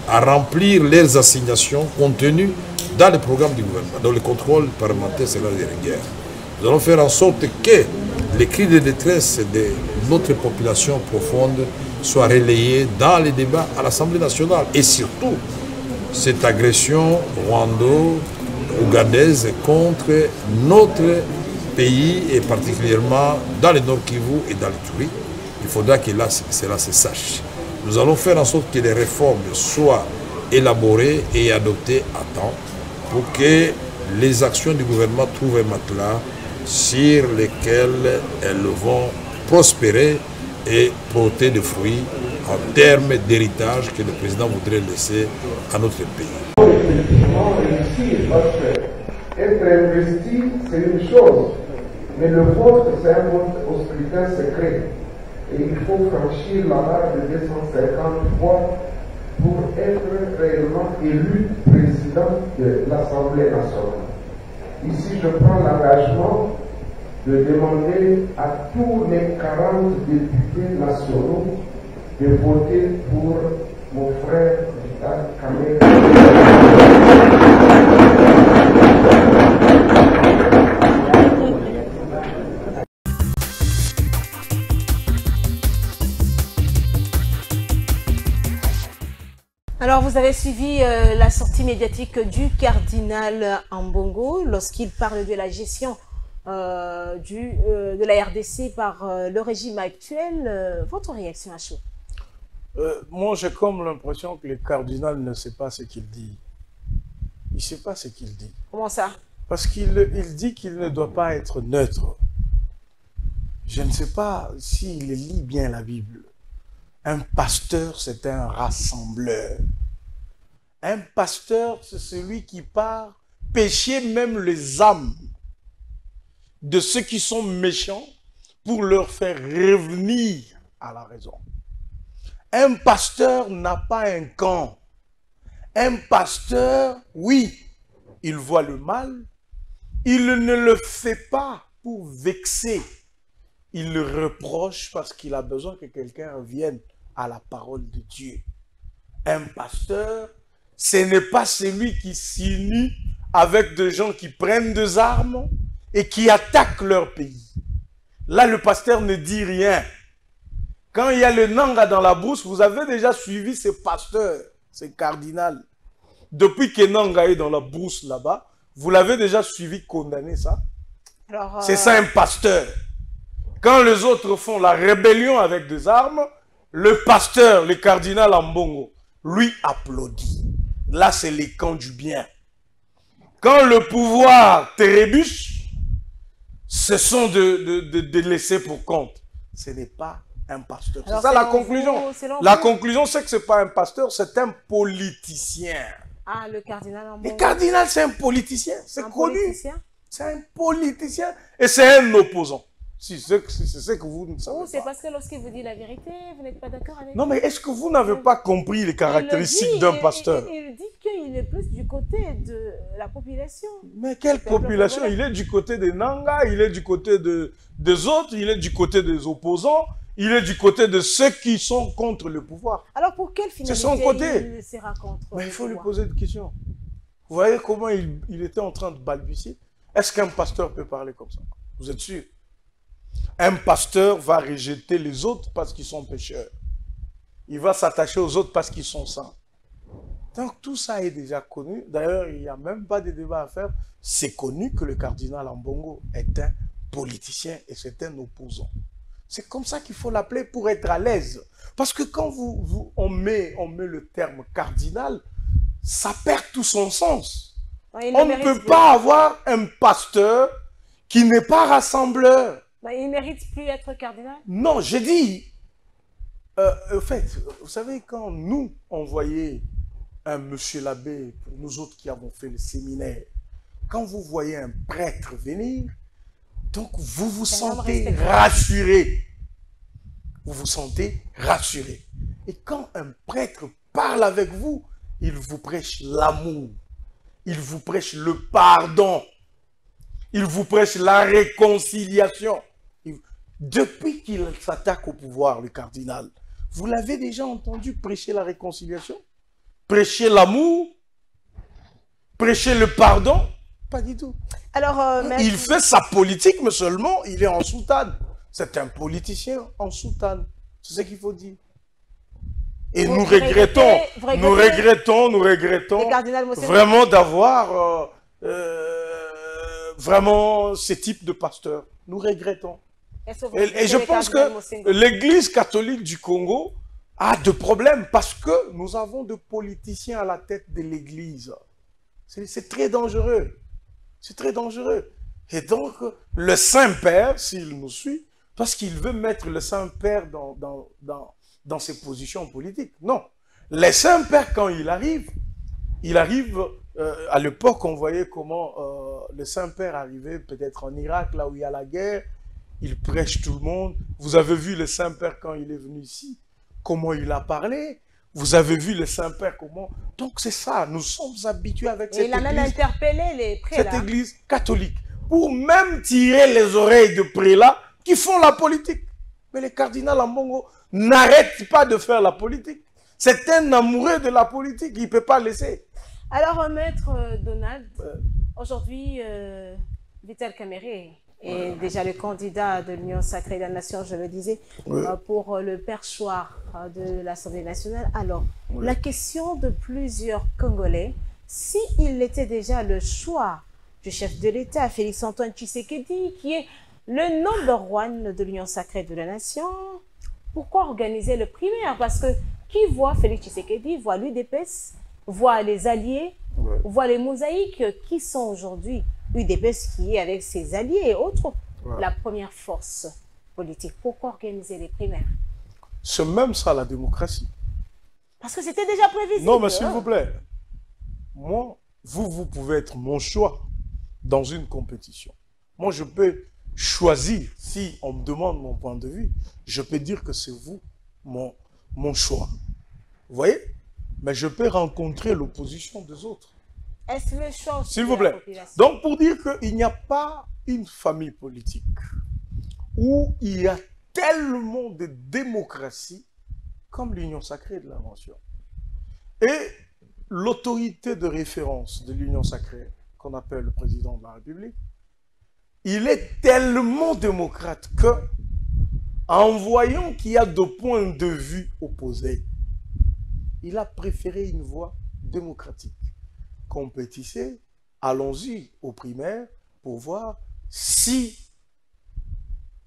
à remplir leurs assignations contenues dans le programme du gouvernement, dont le contrôle parlementaire sera de rigueur. Nous allons faire en sorte que les cris de détresse de notre population profonde soient relayés dans les débats à l'Assemblée nationale. Et surtout, cette agression rwando-ougandaise contre notre pays, et particulièrement dans le Nord Kivu et dans l'Ituri, il faudra que là, cela se sache. Nous allons faire en sorte que les réformes soient élaborées et adoptées à temps pour que les actions du gouvernement trouvent un matelas sur lesquels elles vont prospérer et porter des fruits en termes d'héritage que le président voudrait laisser à notre pays. Effectivement, réussir, parce que être investi, c'est une chose, mais le vote, c'est un vote au scrutin secret. Et il faut franchir la barre de 250 voix pour être réellement élu président de l'Assemblée nationale. Ici, je prends l'engagement de demander à tous les 40 députés nationaux de voter pour mon frère Vital Kamerhe. Alors, vous avez suivi la sortie médiatique du cardinal Ambongo lorsqu'il parle de la gestion de la RDC par le régime actuel. Votre réaction à chaud? Moi, j'ai comme l'impression que le cardinal ne sait pas ce qu'il dit. Il ne sait pas ce qu'il dit. Comment ça? Parce qu'il dit qu'il ne doit pas être neutre. Je ne sais pas s'il lit bien la Bible. Un pasteur, c'est un rassembleur. Un pasteur, c'est celui qui part pêcher même les âmes de ceux qui sont méchants pour leur faire revenir à la raison. Un pasteur n'a pas un camp. Un pasteur, oui, il voit le mal, il ne le fait pas pour vexer. Il le reproche parce qu'il a besoin que quelqu'un revienne à la parole de Dieu. Un pasteur, ce n'est pas celui qui s'unit avec des gens qui prennent des armes et qui attaquent leur pays. Là, le pasteur ne dit rien. Quand il y a le Nanga dans la brousse, vous avez déjà suivi ce pasteur, ce cardinal. Depuis que Nanga est dans la brousse là-bas, vous l'avez déjà suivi condamner ça. C'est ça un pasteur. Quand les autres font la rébellion avec des armes, le pasteur, le cardinal Ambongo, lui applaudit. Là, c'est les camps du bien. Quand le pouvoir trébuche, ce sont de laisser pour compte. Ce n'est pas un pasteur. C'est ça la conclusion. La conclusion, c'est que ce n'est pas un pasteur, c'est un politicien. Ah, le cardinal Ambongo. Le cardinal, c'est un politicien. C'est connu. C'est un politicien. Et c'est un opposant. Si, c'est ce que vous ne savez pas. C'est parce que lorsqu'il vous dit la vérité, vous n'êtes pas d'accord avec lui. Non, mais est-ce que vous n'avez pas compris les caractéristiques d'un pasteur? Il dit qu'il est plus du côté de la population. Mais quelle population? Il est du côté des Nanga, il est du côté des autres, il est du côté des opposants, il est du côté de ceux qui sont contre le pouvoir. Alors pour quelle finalité c'est son côté. il sera contre Mais il faut lui poser des questions. Vous voyez comment il était en train de balbutier? Est-ce qu'un pasteur peut parler comme ça? Vous êtes sûr? Un pasteur va rejeter les autres parce qu'ils sont pécheurs. Il va s'attacher aux autres parce qu'ils sont saints. Donc tout ça est déjà connu. D'ailleurs, il n'y a même pas de débat à faire. C'est connu que le cardinal Ambongo est un politicien et c'est un opposant. C'est comme ça qu'il faut l'appeler pour être à l'aise. Parce que quand on met le terme cardinal, ça perd tout son sens. On ne peut pas avoir un pasteur qui n'est pas rassembleur. Il ne mérite plus être cardinal? Non, j'ai dit, en fait, vous savez, quand nous, on voyait un monsieur l'abbé, pour nous autres qui avons fait le séminaire, quand vous voyez un prêtre venir, donc vous vous sentez rassuré. Vous vous sentez rassuré. Et quand un prêtre parle avec vous, il vous prêche l'amour, il vous prêche le pardon, il vous prêche la réconciliation. Depuis qu'il s'attaque au pouvoir, le cardinal, vous l'avez déjà entendu prêcher la réconciliation? Prêcher l'amour? Prêcher le pardon? Pas du tout. Alors, il fait sa politique, mais seulement il est en soutane. C'est un politicien en soutane. C'est ce qu'il faut dire. Et nous regrettons vraiment d'avoir vraiment ces types de pasteurs. Nous regrettons. Et je pense que l'Église catholique du Congo a de problèmes parce que nous avons de politiciens à la tête de l'Église. C'est très dangereux. C'est très dangereux. Et donc, le Saint-Père, s'il nous suit, parce qu'il veut mettre le Saint-Père dans ses positions politiques. Non. Le Saint-Père, quand il arrive à l'époque, on voyait comment le Saint-Père arrivait peut-être en Irak, là où il y a la guerre. Il prêche tout le monde. Vous avez vu le Saint-Père quand il est venu ici, comment il a parlé. Vous avez vu le Saint-Père comment... Donc c'est ça, nous sommes habitués avec cette église. Il a même interpellé les prélats. Cette église catholique. Pour même tirer les oreilles de prélats qui font la politique. Mais le cardinal Ambongo n'arrête pas de faire la politique. C'est un amoureux de la politique, il ne peut pas laisser. Alors, Maître Donald, aujourd'hui, Vital Kamerhe est déjà le candidat de l'Union sacrée de la nation, je le disais, pour le perchoir de l'Assemblée nationale. Alors, la question de plusieurs Congolais, s'il était déjà le choix du chef de l'État, Félix-Antoine Tshisekedi, qui est le number one de l'Union sacrée de la nation, pourquoi organiser le primaire? Parce que qui voit Félix Tshisekedi, voit l'UDPS, voit les alliés, voit les mosaïques qui sont aujourd'hui UDPS qui est avec ses alliés et autres, la première force politique. Pourquoi organiser les primaires? C'est même ça la démocratie. Parce que c'était déjà prévisible. Non, mais s'il vous plaît, moi, vous pouvez être mon choix dans une compétition. Moi, je peux choisir, si on me demande mon point de vue, je peux dire que c'est vous, mon choix. Vous voyez? Mais je peux rencontrer l'opposition des autres. Est-ce le choix? S'il vous plaît. Donc, pour dire qu'il n'y a pas une famille politique où il y a tellement de démocratie comme l'Union sacrée de la nation. Et l'autorité de référence de l'Union sacrée, qu'on appelle le président de la République, il est tellement démocrate que, en voyant qu'il y a deux points de vue opposés, il a préféré une voie démocratique. Compétissez, allons-y aux primaires pour voir si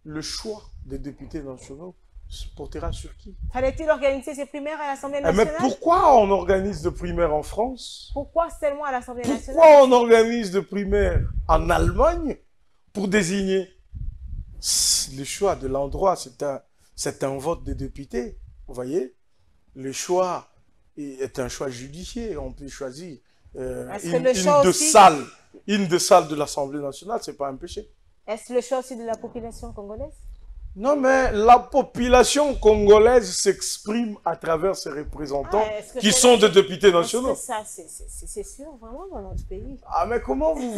le choix des députés nationaux se portera sur qui. Fallait-il organiser ces primaires à l'Assemblée nationale? Mais pourquoi on organise des primaires en France? Pourquoi seulement à l'Assemblée nationale? Pourquoi on organise des primaires en Allemagne pour désigner? Le choix de l'endroit, c'est un vote des députés. Vous voyez? Le choix est un choix judiciaire. On peut choisir une des salles de l'Assemblée nationale, ce n'est pas un péché. Est-ce le choix aussi de la population congolaise? Non, mais la population congolaise s'exprime à travers ses représentants qui sont des députés nationaux. Ça, c'est sûr, vraiment, dans notre pays. Ah, mais comment vous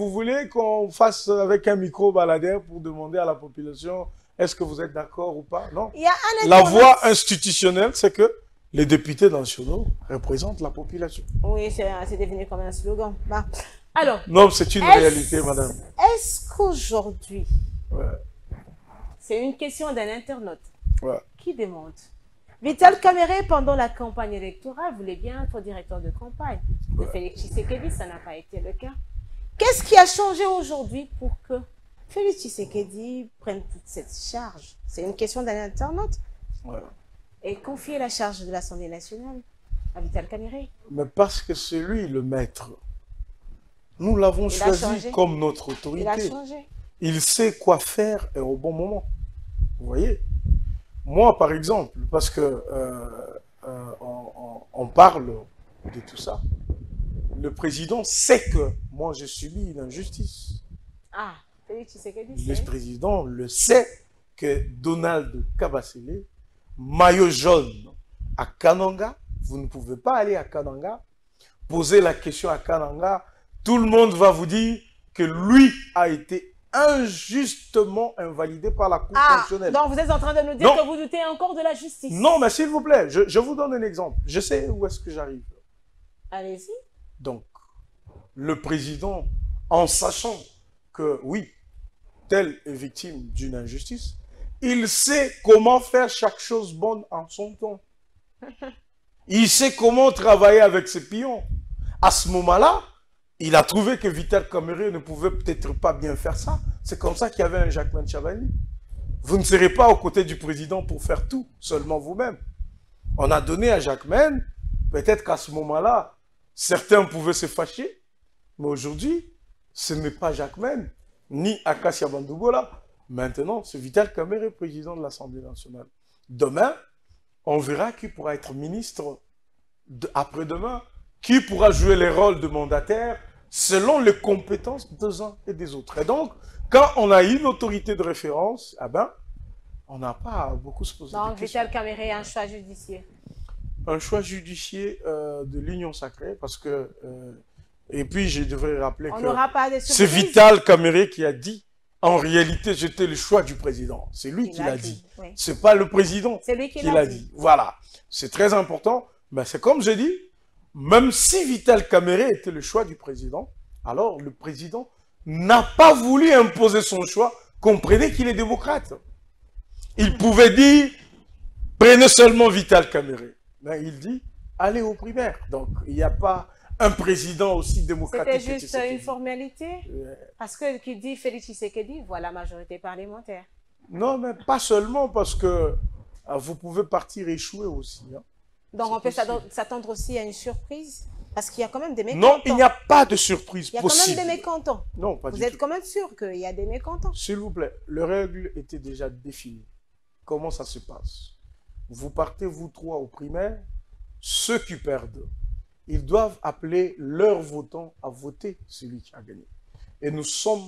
voulez qu'on fasse avec un micro baladeur pour demander à la population est-ce que vous êtes d'accord ou pas? Non. La voie institutionnelle, c'est que les députés nationaux représentent la population. Oui, c'est devenu comme un slogan. Bah. Alors, non, c'est une réalité, madame. Est-ce qu'aujourd'hui, c'est une question d'un internaute qui demande, Vital Kamerhe, pendant la campagne électorale, voulait bien être directeur de campagne. De Félix Tshisekedi, ça n'a pas été le cas. Qu'est-ce qui a changé aujourd'hui pour que Félix Tshisekedi prenne toute cette charge? C'est une question d'un internaute. Et confier la charge de l'Assemblée nationale à Vital Kamerhe. Mais parce que c'est lui le maître. Nous l'avons choisi comme notre autorité. Il a changé. Il sait quoi faire et au bon moment. Vous voyez? Moi, par exemple, parce que on parle de tout ça, le président sait que moi, j'ai subi une injustice. Ah, Félix Tshisekedi. Le président le sait que Donald Kabasele, maillot jaune à Kananga, vous ne pouvez pas aller à Kananga, poser la question à Kananga, tout le monde va vous dire que lui a été injustement invalidé par la Cour constitutionnelle. Donc vous êtes en train de nous dire que vous doutez encore de la justice. Non, mais s'il vous plaît, je vous donne un exemple. Je sais où est-ce que j'arrive. Allez-y. Donc, le président, en sachant que, oui, tel est victime d'une injustice, il sait comment faire chaque chose bonne en son temps. Il sait comment travailler avec ses pions. À ce moment-là, il a trouvé que Vital Kamerhe ne pouvait peut-être pas bien faire ça. C'est comme ça qu'il y avait un Jacquemain Chabani. Vous ne serez pas aux côtés du président pour faire tout, seulement vous-même. On a donné à Jacquemain, peut-être qu'à ce moment-là, certains pouvaient se fâcher, mais aujourd'hui, ce n'est pas Jacquemain, ni Akassia Bandougola. Maintenant, c'est Vital Kamerhe, président de l'Assemblée nationale. Demain, on verra qui pourra être ministre après-demain, qui pourra jouer les rôles de mandataire selon les compétences des uns et des autres. Et donc, quand on a une autorité de référence, eh ben, on n'a pas beaucoup se poser donc, des questions. Vital Kamerhe, un choix judiciaire. Un choix judiciaire de l'Union sacrée, parce que... et puis, je devrais rappeler On que n'aura pas de c'est surprise. Vital Kamerhe qui a dit, en réalité, j'étais le choix du président. C'est lui qui l'a dit. Oui. C'est pas le président qui l'a dit. Voilà. C'est très important. Mais c'est comme je dis, même si Vital Kamerhe était le choix du président, alors le président n'a pas voulu imposer son choix. Comprenez qu'il est démocrate. Il pouvait dire, prenez seulement Vital Kamerhe. Mais il dit, allez aux primaires. Donc, il n'y a pas un président aussi démocratique. C'était juste une formalité. Parce que qui dit Félix Tshisekedi voit la majorité parlementaire. Non, mais pas seulement parce que vous pouvez partir échouer aussi. Hein. Donc, on peut s'attendre aussi à une surprise. Parce qu'il y a quand même des mécontents. Non, il n'y a pas de surprise possible. Il y a quand même des mécontents. Non, pas du tout. Vous êtes quand même sûr qu'il y a des mécontents. S'il vous plaît, les règles étaient déjà définies. Comment ça se passe? Vous partez, vous trois, aux primaires. Ceux qui perdent, ils doivent appeler leurs votants à voter celui qui a gagné. Et nous sommes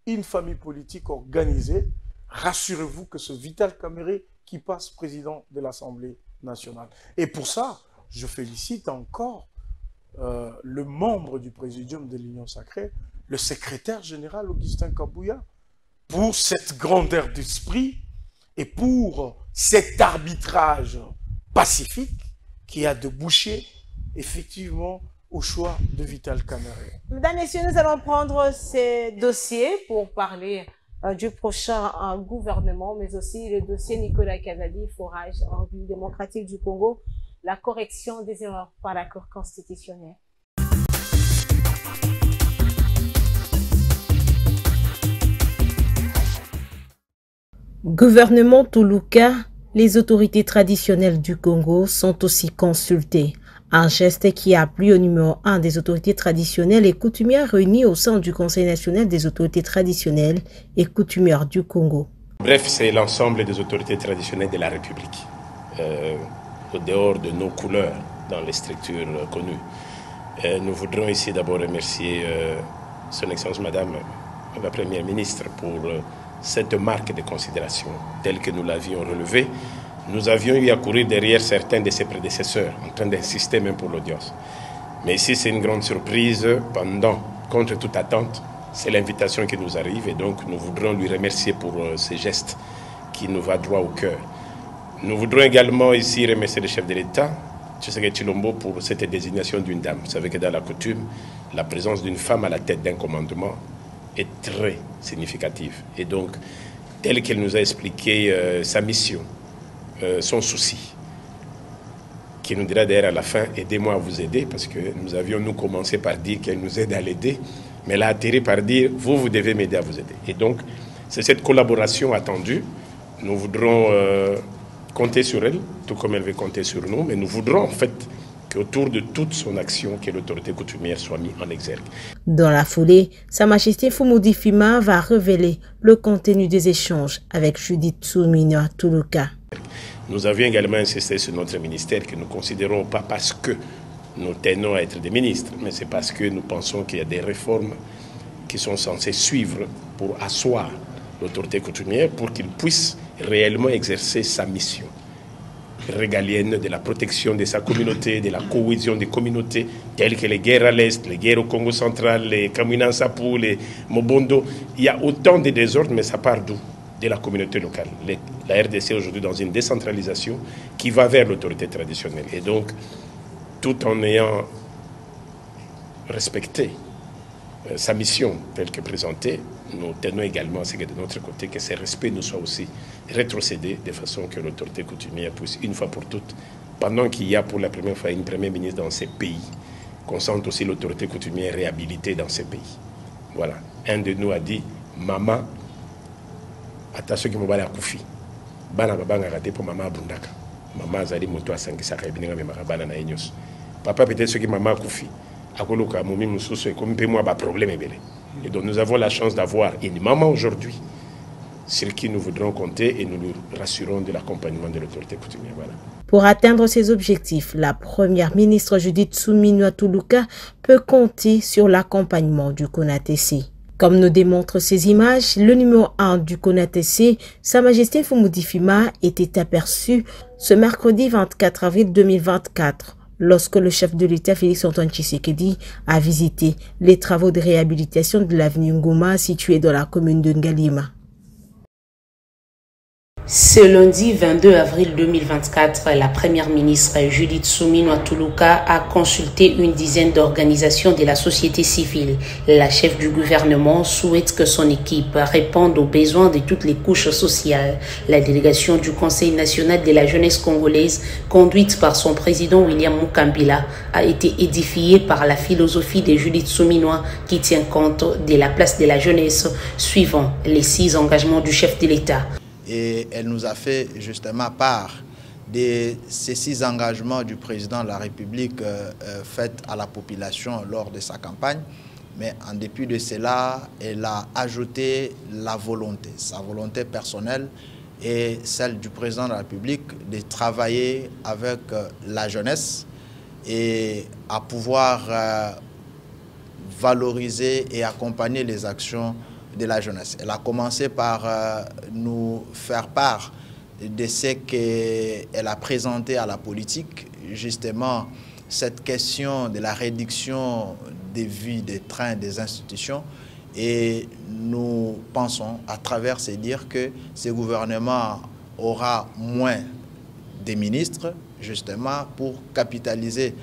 une famille politique organisée. Rassurez-vous que c'est Vital Kamerhe qui passe président de l'Assemblée nationale. Et pour ça, je félicite encore le membre du Présidium de l'Union sacrée, le secrétaire général Augustin Kabouya, pour cette grandeur d'esprit et pour cet arbitrage pacifique qui a débouché effectivement au choix de Vital Kamerhe. Mesdames, Messieurs, nous allons prendre ces dossiers pour parler du prochain gouvernement, mais aussi le dossier Nicolas Kazadi, forage en République démocratique du Congo, la correction des erreurs par la Cour constitutionnelle. Gouvernement Tuluka, les autorités traditionnelles du Congo sont aussi consultées. Un geste qui a plu au numéro 1 des autorités traditionnelles et coutumières réunies au sein du Conseil national des autorités traditionnelles et coutumières du Congo. Bref, c'est l'ensemble des autorités traditionnelles de la République, au dehors de nos couleurs dans les structures connues. Nous voudrons ici d'abord remercier Son Excellence Madame la Première ministre pour cette marque de considération telle que nous l'avions relevée. Nous avions eu à courir derrière certains de ses prédécesseurs, en train d'insister même pour l'audience. Mais ici, c'est une grande surprise. Contre toute attente, c'est l'invitation qui nous arrive et donc nous voudrons lui remercier pour ce geste qui nous va droit au cœur. Nous voudrons également ici remercier le chef de l'État, Tshisekedi Tshilombo, pour cette désignation d'une dame. Vous savez que dans la coutume, la présence d'une femme à la tête d'un commandement est très significative. Et donc, tel qu'elle nous a expliqué sa mission, son souci, qui nous dira d'ailleurs à la fin, aidez-moi à vous aider, parce que nous avions commencé par dire qu'elle nous aide à l'aider, mais elle a atterri par dire, vous devez m'aider à vous aider. Et donc, c'est cette collaboration attendue. Nous voudrons compter sur elle, tout comme elle veut compter sur nous, mais nous voudrons en fait qu'autour de toute son action, que l'autorité coutumière soit mise en exergue. Dans la foulée, Sa Majesté Fumudi Fima va révéler le contenu des échanges avec Judith Soumina Tuluka. Nous avions également insisté sur notre ministère que nous considérons pas parce que nous tenons à être des ministres, mais c'est parce que nous pensons qu'il y a des réformes qui sont censées suivre pour asseoir l'autorité coutumière pour qu'il puisse réellement exercer sa mission régalienne de la protection de sa communauté, de la cohésion des communautés, telles que les guerres à l'Est, les guerres au Congo central, les Kamina Sapu, les Mobondo. Il y a autant de désordres, mais ça part d'où? De la communauté locale. La RDC aujourd'hui dans une décentralisation qui va vers l'autorité traditionnelle. Et donc, tout en ayant respecté sa mission telle que présentée, nous tenons également à ce que de notre côté, que ce respect nous soit aussi rétrocédé de façon que l'autorité coutumière puisse, une fois pour toutes, pendant qu'il y a pour la première fois une première ministre dans ces pays qu'on sente aussi l'autorité coutumière réhabilitée dans ces pays. Voilà. Un de nous a dit, maman, attention qui m'a koufi. Bana babanga raté pour maman bundaka. Maman zali moto asangisa kabinga me makabana na enyos. Papa peut-être ce qui maman koufi. Akoloka momi mususu et comme moi ba problème ebele. Et donc nous avons la chance d'avoir une maman aujourd'hui sur qui nous voudrons compter et nous lui rassurons de l'accompagnement de l'autorité coutumière. Voilà. Pour atteindre ces objectifs, la première ministre Judith Suminwa Tuluka peut compter sur l'accompagnement du CONATC. Comme nous démontrent ces images, le numéro 1 du CONATC, Sa Majesté Fumudi Fima, était aperçu ce mercredi 24 avril 2024, lorsque le chef de l'État Félix-Antoine Tshisekedi a visité les travaux de réhabilitation de l'avenue Ngoma située dans la commune de Ngalima. Ce lundi 22 avril 2024, la première ministre Judith Suminwa Tuluka a consulté une dizaine d'organisations de la société civile. La chef du gouvernement souhaite que son équipe réponde aux besoins de toutes les couches sociales. La délégation du Conseil national de la jeunesse congolaise, conduite par son président William Mukambila, a été édifiée par la philosophie de Judith Suminwa qui tient compte de la place de la jeunesse suivant les 6 engagements du chef de l'État. Et elle nous a fait justement part de ces 6 engagements du président de la République faits à la population lors de sa campagne. Mais en dépit de cela, elle a ajouté la volonté, sa volonté personnelle et celle du président de la République de travailler avec la jeunesse et à pouvoir valoriser et accompagner les actions de la jeunesse. Elle a commencé par nous faire part de ce qu'elle a présenté à la politique, justement cette question de la réduction des vies, des trains, des institutions. Et nous pensons, à travers ces dires, que ce gouvernement aura moins de ministres, justement, pour capitaliser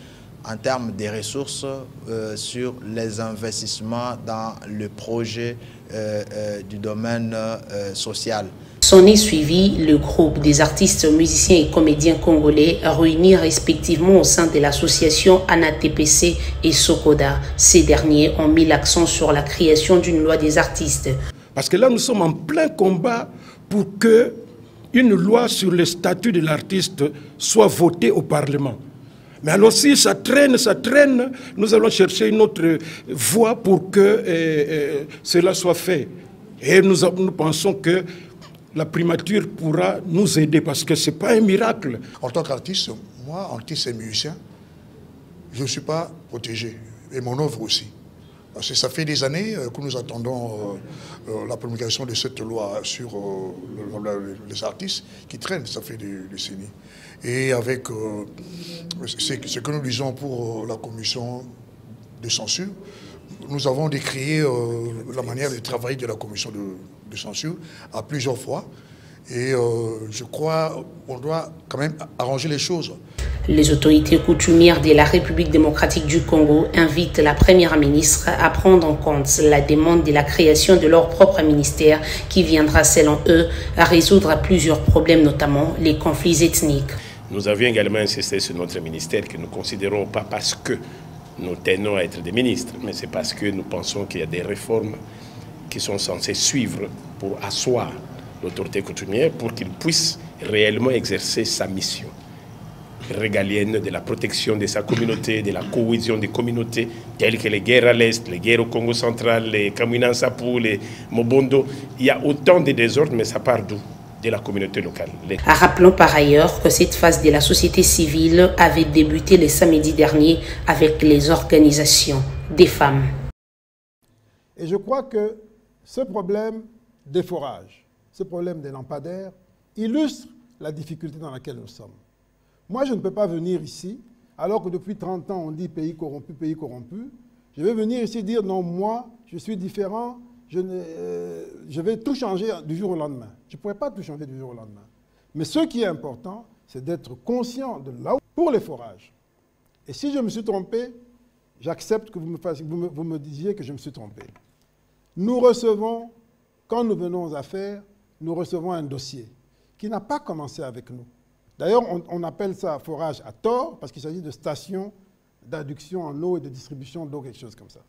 en termes de ressources sur les investissements dans le projet du domaine social. S'en est suivi le groupe des artistes, musiciens et comédiens congolais réunis respectivement au sein de l'association ANATPC et Sokoda. Ces derniers ont mis l'accent sur la création d'une loi des artistes. Parce que là, nous sommes en plein combat pour que une loi sur le statut de l'artiste soit votée au Parlement. Mais alors si ça traîne, nous allons chercher une autre voie pour que cela soit fait. Et nous pensons que la primature pourra nous aider parce que ce n'est pas un miracle. En tant qu'artiste, moi, artiste et musicien, je ne suis pas protégé. Et mon œuvre aussi. Parce que ça fait des années que nous attendons la promulgation de cette loi sur les artistes qui traînent, ça fait des décennies. Et avec ce que nous disons pour la commission de censure, nous avons décrié la manière de travailler de la commission de censure à plusieurs fois. Et je crois qu'on doit quand même arranger les choses. Les autorités coutumières de la République démocratique du Congo invitent la première ministre à prendre en compte la demande de la création de leur propre ministère qui viendra, selon eux, à résoudre plusieurs problèmes, notamment les conflits ethniques. Nous avions également insisté sur notre ministère que nous ne considérons pas parce que nous tenons à être des ministres, mais c'est parce que nous pensons qu'il y a des réformes qui sont censées suivre pour asseoir l'autorité coutumière pour qu'il puisse réellement exercer sa mission régalienne de la protection de sa communauté, de la cohésion des communautés, telles que les guerres à l'Est, les guerres au Congo central, les Kamina Sapu, les Mobondo. Il y a autant de désordres, mais ça part d'où? De la communauté locale. Rappelons par ailleurs que cette phase de la société civile avait débuté le samedi dernier avec les organisations des femmes. Et je crois que ce problème des forages, ce problème des lampadaires, illustre la difficulté dans laquelle nous sommes. Moi, je ne peux pas venir ici, alors que depuis 30 ans, on dit pays corrompu, pays corrompu. Je vais venir ici dire non, moi, je suis différent, je vais tout changer du jour au lendemain. Je ne pourrais pas tout changer du jour au lendemain. Mais ce qui est important, c'est d'être conscient de là où pour les forages. Et si je me suis trompé, j'accepte que vous me disiez que je me suis trompé. Nous recevons, quand nous venons à faire, nous recevons un dossier qui n'a pas commencé avec nous. D'ailleurs, on appelle ça forage à tort parce qu'il s'agit de stations d'adduction en eau et de distribution d'eau, quelque chose comme ça.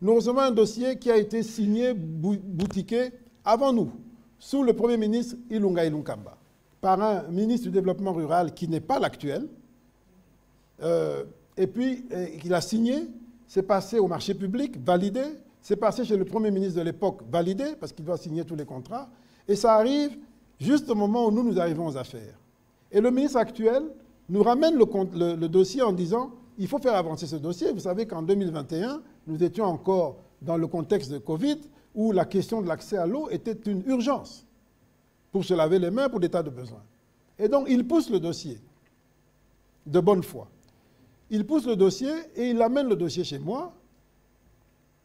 Nous recevons un dossier qui a été signé, boutiqué, avant nous, sous le Premier ministre Ilunga Ilunkamba, par un ministre du Développement rural qui n'est pas l'actuel. Et puis, il a signé, c'est passé au marché public, validé, c'est passé chez le Premier ministre de l'époque, validé, parce qu'il doit signer tous les contrats, et ça arrive juste au moment où nous arrivons aux affaires. Et le ministre actuel nous ramène le dossier en disant il faut faire avancer ce dossier. Vous savez qu'en 2021, nous étions encore dans le contexte de Covid, où la question de l'accès à l'eau était une urgence pour se laver les mains pour des tas de besoins. Et donc, il pousse le dossier de bonne foi. Il pousse le dossier et il amène le dossier chez moi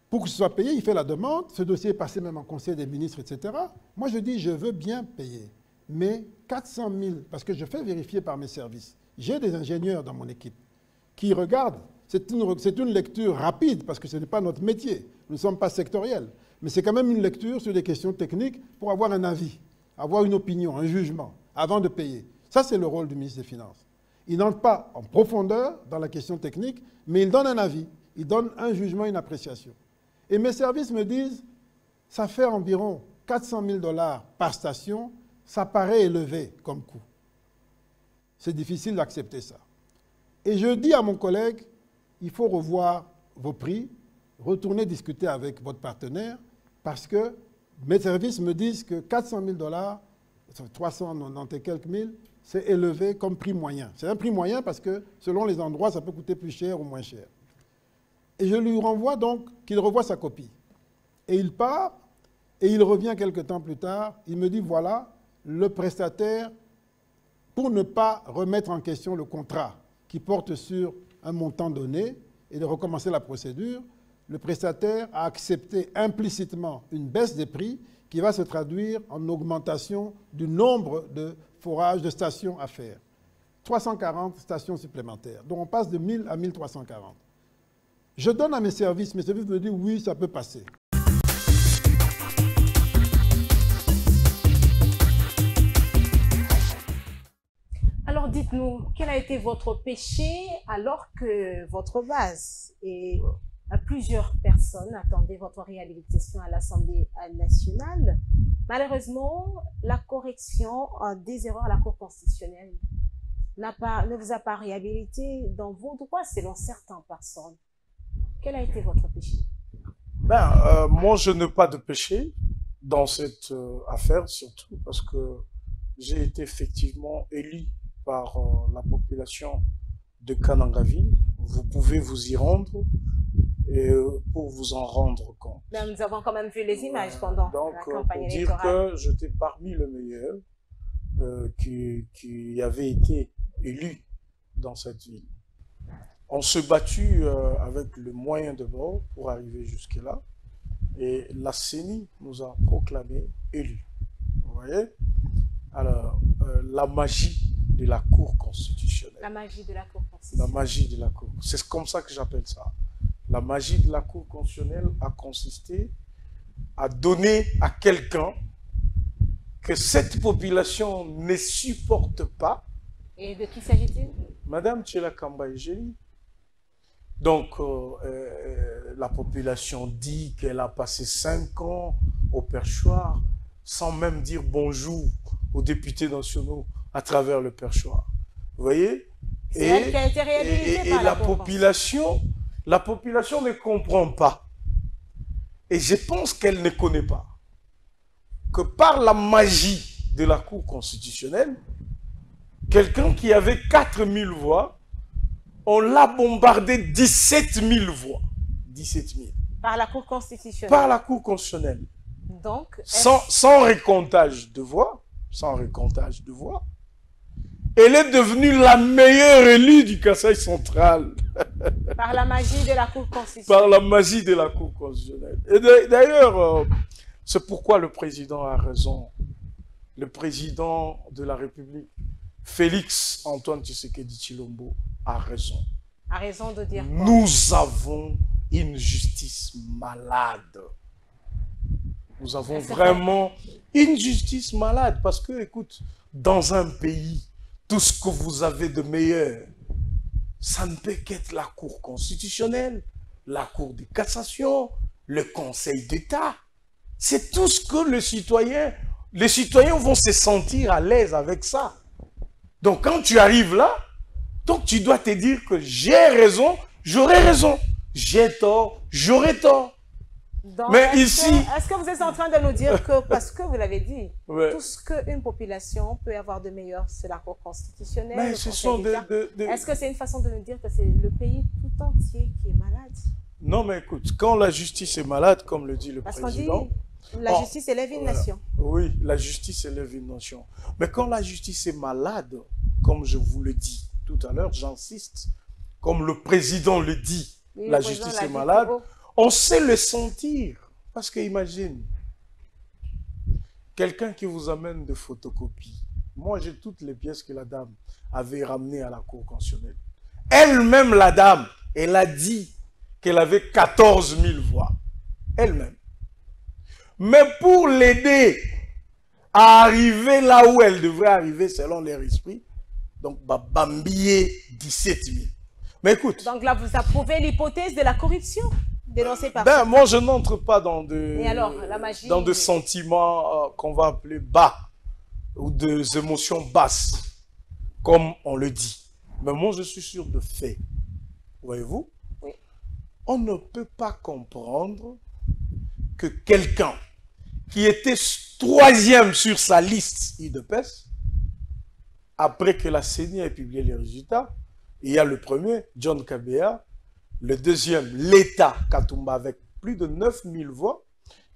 pour que ce soit payé. Il fait la demande. Ce dossier est passé même en Conseil des ministres, etc. Moi, je dis, je veux bien payer, mais 400 000, parce que je fais vérifier par mes services. J'ai des ingénieurs dans mon équipe qui regardent. C'est une lecture rapide, parce que ce n'est pas notre métier. Nous ne sommes pas sectoriels. Mais c'est quand même une lecture sur des questions techniques pour avoir un avis, avoir une opinion, un jugement, avant de payer. Ça, c'est le rôle du ministre des Finances. Il n'entre pas en profondeur dans la question technique, mais il donne un avis, il donne un jugement, une appréciation. Et mes services me disent, ça fait environ 400 000 $ par station, ça paraît élevé comme coût. C'est difficile d'accepter ça. Et je dis à mon collègue, il faut revoir vos prix, retourner discuter avec votre partenaire, parce que mes services me disent que 400 000 $, 390 et quelques mille, c'est élevé comme prix moyen. C'est un prix moyen parce que selon les endroits, ça peut coûter plus cher ou moins cher. Et je lui renvoie donc qu'il revoie sa copie. Et il part, et il revient quelque temps plus tard, il me dit, voilà, le prestataire, pour ne pas remettre en question le contrat qui porte sur un montant donné et de recommencer la procédure, le prestataire a accepté implicitement une baisse des prix qui va se traduire en augmentation du nombre de forages, de stations à faire. 340 stations supplémentaires. Donc on passe de 1000 à 1340. Je donne à mes services me disent oui, ça peut passer. Alors dites-nous, quel a été votre péché alors que votre base et plusieurs personnes attendaient votre réhabilitation à l'Assemblée nationale? Malheureusement, la correction des erreurs à la Cour constitutionnelle ne vous a pas réhabilité dans vos droits selon certaines personnes. Quel a été votre péché? Moi, je n'ai pas de péché dans cette affaire, surtout parce que j'ai été effectivement élu par la population de Kanangaville. Vous pouvez vous y rendre et pour vous en rendre compte. Mais nous avons quand même vu les images pendant la campagne électorale. Pour dire que j'étais parmi les meilleurs qui avaient été élus dans cette ville. On s'est battu avec le moyen de bord pour arriver jusque-là et la CENI nous a proclamé élus. Vous voyez? Alors, la magie de la Cour constitutionnelle. La magie de la Cour constitutionnelle. La magie de la Cour. C'est comme ça que j'appelle ça. La magie de la Cour constitutionnelle a consisté à donner à quelqu'un que cette population ne supporte pas. Et de qui s'agit-il? Madame Tchela Kamba Ejeli. Donc, la population dit qu'elle a passé 5 ans au perchoir sans même dire bonjour aux députés nationaux à travers le perchoir. Vous voyez? C'est elle qui a été réhabilitée par la population ne comprend pas. Et je pense qu'elle ne connaît pas que par la magie de la Cour constitutionnelle, quelqu'un qui avait 4000 voix, on l'a bombardé 17 000 voix. 17 000. Par la Cour constitutionnelle. Par la Cour constitutionnelle. Donc, sans récomptage de voix, elle est devenue la meilleure élue du Kasaï central. Par la magie de la Cour constitutionnelle. Par la magie de la Cour constitutionnelle. Et d'ailleurs, c'est pourquoi le président a raison. Le président de la République, Félix Antoine Tshisekedi Tshilombo, a raison. A raison de dire quoi? Nous avons une justice malade. Nous avons vraiment une justice malade parce que, écoute, dans un pays, tout ce que vous avez de meilleur, ça ne peut qu'être la Cour constitutionnelle, la Cour de cassation, le Conseil d'État. C'est tout ce que les citoyens vont se sentir à l'aise avec ça. Donc quand tu arrives là, donc tu dois te dire que j'ai raison, j'aurai raison. J'ai tort, j'aurai tort. Donc, mais ici... Est-ce que vous êtes en train de nous dire que, parce que vous l'avez dit, ouais. tout ce qu'une population peut avoir de meilleur, c'est la Cour constitutionnelle, mais ce sont Est-ce que c'est une façon de nous dire que c'est le pays tout entier qui est malade? Non, mais écoute, quand la justice est malade, comme le dit le président... Parce qu'on dit, la justice élève une nation. Oui, la justice élève une nation. Mais quand la justice est malade, comme je vous le dis tout à l'heure, j'insiste, comme le président le dit, oui, la justice est malade, on sait le sentir. Parce que imagine, quelqu'un qui vous amène de photocopies. Moi, j'ai toutes les pièces que la dame avait ramenées à la Cour constitutionnelle. Elle-même, la dame, elle a dit qu'elle avait 14 000 voix. Elle-même. Mais pour l'aider à arriver là où elle devrait arriver selon leur esprit, donc, bambiller 17 000. Mais écoute. Donc là, vous approuvez l'hypothèse de la corruption dénoncée par... moi, je n'entre pas dans de, et alors, la magie, dans de sentiments qu'on va appeler bas ou des émotions basses, comme on le dit. Mais moi, je suis sûr de faits. Voyez-vous? Oui. On ne peut pas comprendre que quelqu'un qui était 3e sur sa liste IDPS, après que la CENI ait publié les résultats, il y a le premier, John Kabea, le deuxième, l'État Katumba, avec plus de 9 000 voix,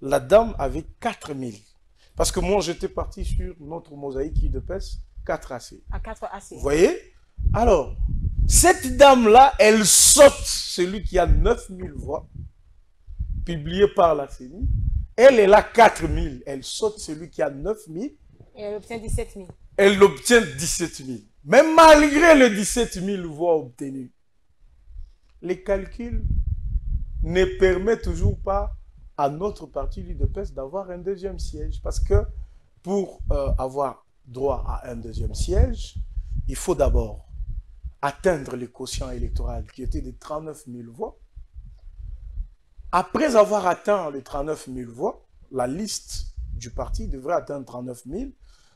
la dame avec 4 000. Parce que moi, j'étais parti sur notre mosaïque IDPS, 4 AC. À 4 AC. Vous voyez? Alors, cette dame-là, elle saute celui qui a 9 000 voix, publié par la CENI. Elle a 4 000. Elle saute celui qui a 9 000. Et elle obtient 17 000. Elle obtient 17 000. Mais malgré les 17 000 voix obtenues, les calculs ne permettent toujours pas à notre parti l'UDPS d'avoir un deuxième siège. Parce que pour avoir droit à un deuxième siège, il faut d'abord atteindre le quotient électoral qui était de 39 000 voix. Après avoir atteint les 39 000 voix, la liste du parti devrait atteindre 39 000.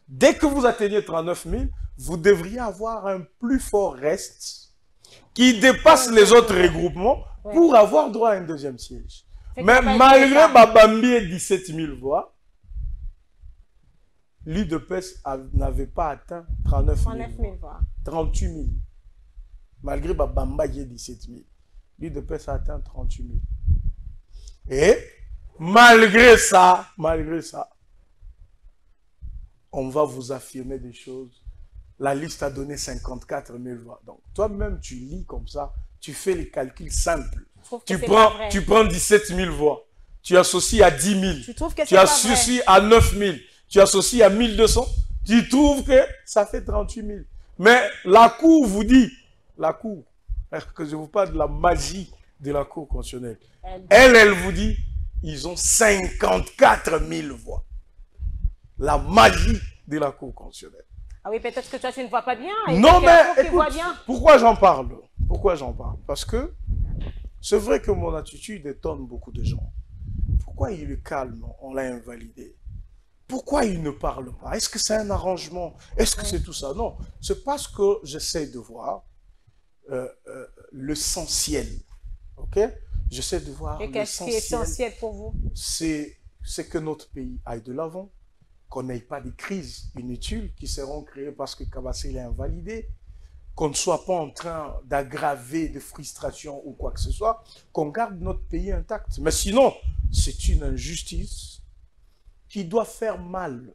Dès que vous atteignez 39 000, vous devriez avoir un plus fort reste qui dépasse les autres regroupements pour avoir droit à un deuxième siège. Mais malgré Babambi 17 000 voix, l'UDPS n'avait pas atteint 39 000 voix. 38 000. Malgré Babamba 17 000. L'UDPS a atteint 38 000. Et malgré ça, on va vous affirmer des choses. La liste a donné 54 000 voix. Donc, toi-même, tu lis comme ça, tu fais les calculs simples. Tu prends 17 000 voix, tu associes à 10 000, tu associes à 9 000, tu associes à 1200, tu trouves que ça fait 38 000. Mais la Cour vous dit, la Cour, que je vous parle de la magie de la Cour constitutionnelle, elle vous dit, ils ont 54 000 voix. La magie de la Cour constitutionnelle. Ah oui, peut-être que toi, tu ne vois pas bien. Non, mais écoute, pourquoi j'en parle? Pourquoi j'en parle? Parce que c'est vrai que mon attitude étonne beaucoup de gens. Pourquoi il est calme? On l'a invalidé. Pourquoi il ne parle pas? Est-ce que c'est un arrangement? Est-ce que c'est tout ça? Non, c'est parce que j'essaie de voir l'essentiel. Ok? J'essaie de voir l'essentiel. Et qu'est-ce qui est essentiel pour vous? C'est que notre pays aille de l'avant, qu'on n'ait pas de crises inutiles qui seront créées parce que Kabasele est invalidé, qu'on ne soit pas en train d'aggraver des frustrations ou quoi que ce soit, qu'on garde notre pays intact. Mais sinon, c'est une injustice qui doit faire mal.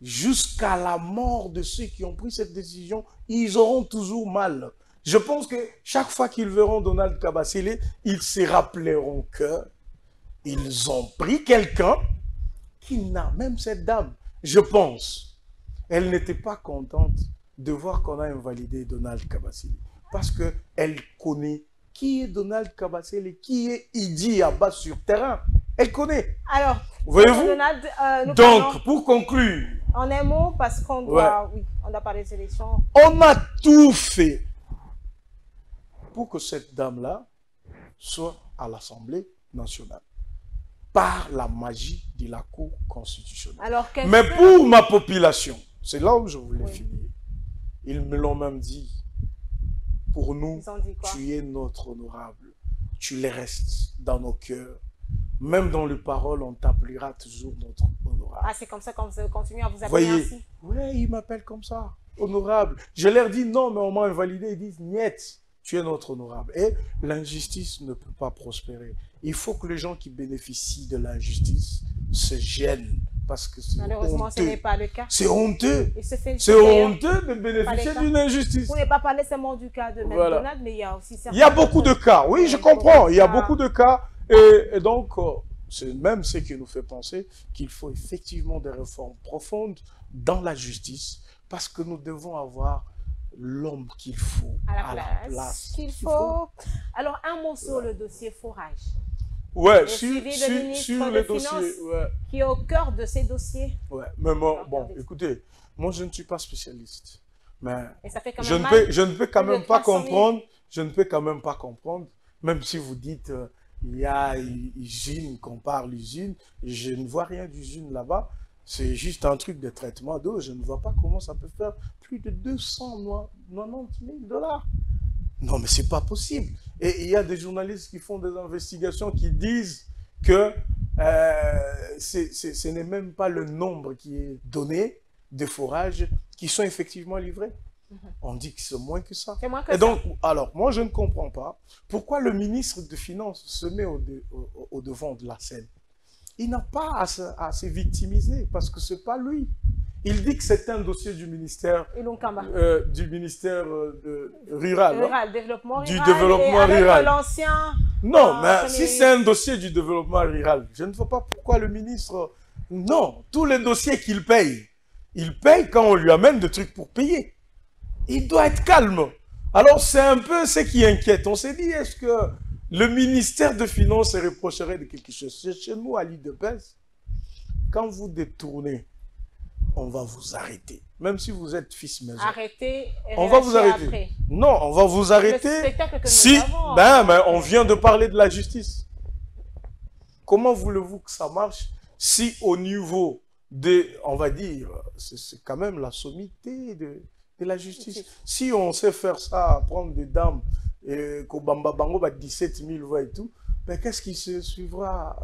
Jusqu'à la mort de ceux qui ont pris cette décision, ils auront toujours mal. Je pense que chaque fois qu'ils verront Donald Kabasele, ils se rappelleront qu'ils ont pris quelqu'un qui n'a, même cette dame, je pense, elle n'était pas contente de voir qu'on a invalidé Donald Kabasele. Parce qu'elle connaît qui est Donald Kabasele et qui est Idi Abba sur terrain. Elle connaît. Alors, voyez-vous? Donc, pour conclure. En un mot, parce qu'on doit, on doit parler des élections. On a tout fait pour que cette dame-là soit à l'Assemblée nationale. Par la magie de la Cour constitutionnelle. Alors, mais pour ma population, c'est là où je voulais finir. Ils me l'ont même dit. Pour nous, tu es notre honorable. Tu les restes dans nos cœurs. Même dans les paroles, on t'appellera toujours notre honorable. Ah, c'est comme ça qu'on continue à vous appeler ainsi? Oui, ils m'appellent comme ça, honorable. Je leur dis non, mais on m'a invalidé. Ils disent niet, tu es notre honorable. Et l'injustice ne peut pas prospérer. Il faut que les gens qui bénéficient de l'injustice se gênent. Parce que c'est malheureusement, honteux. Ce n'est pas le cas. C'est honteux. C'est honteux de bénéficier d'une injustice. Vous n'avez pas parlé seulement du cas de McDonald's, mais il y a aussi certains... Il y a beaucoup de cas, oui, je comprends. Il y a beaucoup de cas. Et donc, c'est même ce qui nous fait penser qu'il faut effectivement des réformes profondes dans la justice, parce que nous devons avoir l'homme qu'il faut à la place qu'il faut. Alors, un mot sur le dossier forage. Ouais, sur le dossier, qui est au cœur de ces dossiers. Ouais, mais bon, écoutez, moi je ne suis pas spécialiste, mais je ne peux quand même pas comprendre. Je ne peux quand même pas comprendre, même si vous dites il y a usine, qu'on parle usine, je ne vois rien d'usine là-bas. C'est juste un truc de traitement d'eau. Je ne vois pas comment ça peut faire plus de 290 000 $. Non, mais c'est pas possible. Et il y a des journalistes qui font des investigations qui disent que ce n'est même pas le nombre qui est donné de forages qui sont effectivement livrés. On dit que c'est moins que ça. Et donc, alors, moi, je ne comprends pas pourquoi le ministre des Finances se met au devant de la scène. Il n'a pas à se victimiser parce que ce n'est pas lui. Il dit que c'est un dossier du ministère rural. Développement rural. Du développement rural. L'ancien. Non, mais si c'est un dossier du développement rural, je ne vois pas pourquoi le ministre... Non, tous les dossiers qu'il paye, il paye quand on lui amène des trucs pour payer. Il doit être calme. Alors c'est un peu ce qui inquiète. On s'est dit, est-ce que le ministère de Finances se reprocherait de quelque chose? Chez nous, à l'IDPS, quand vous détournez, on va vous arrêter. Même si vous êtes fils maison. Arrêter et on va vous arrêter. Après. Non, on va vous arrêter si on vient de parler de la justice. Comment voulez-vous que ça marche si au niveau de, on va dire, c'est quand même la sommité de la justice. Si on sait faire ça, prendre des dames, et qu'au Bamba Bango, 17 000 voix et tout, mais qu'est-ce qui se suivra?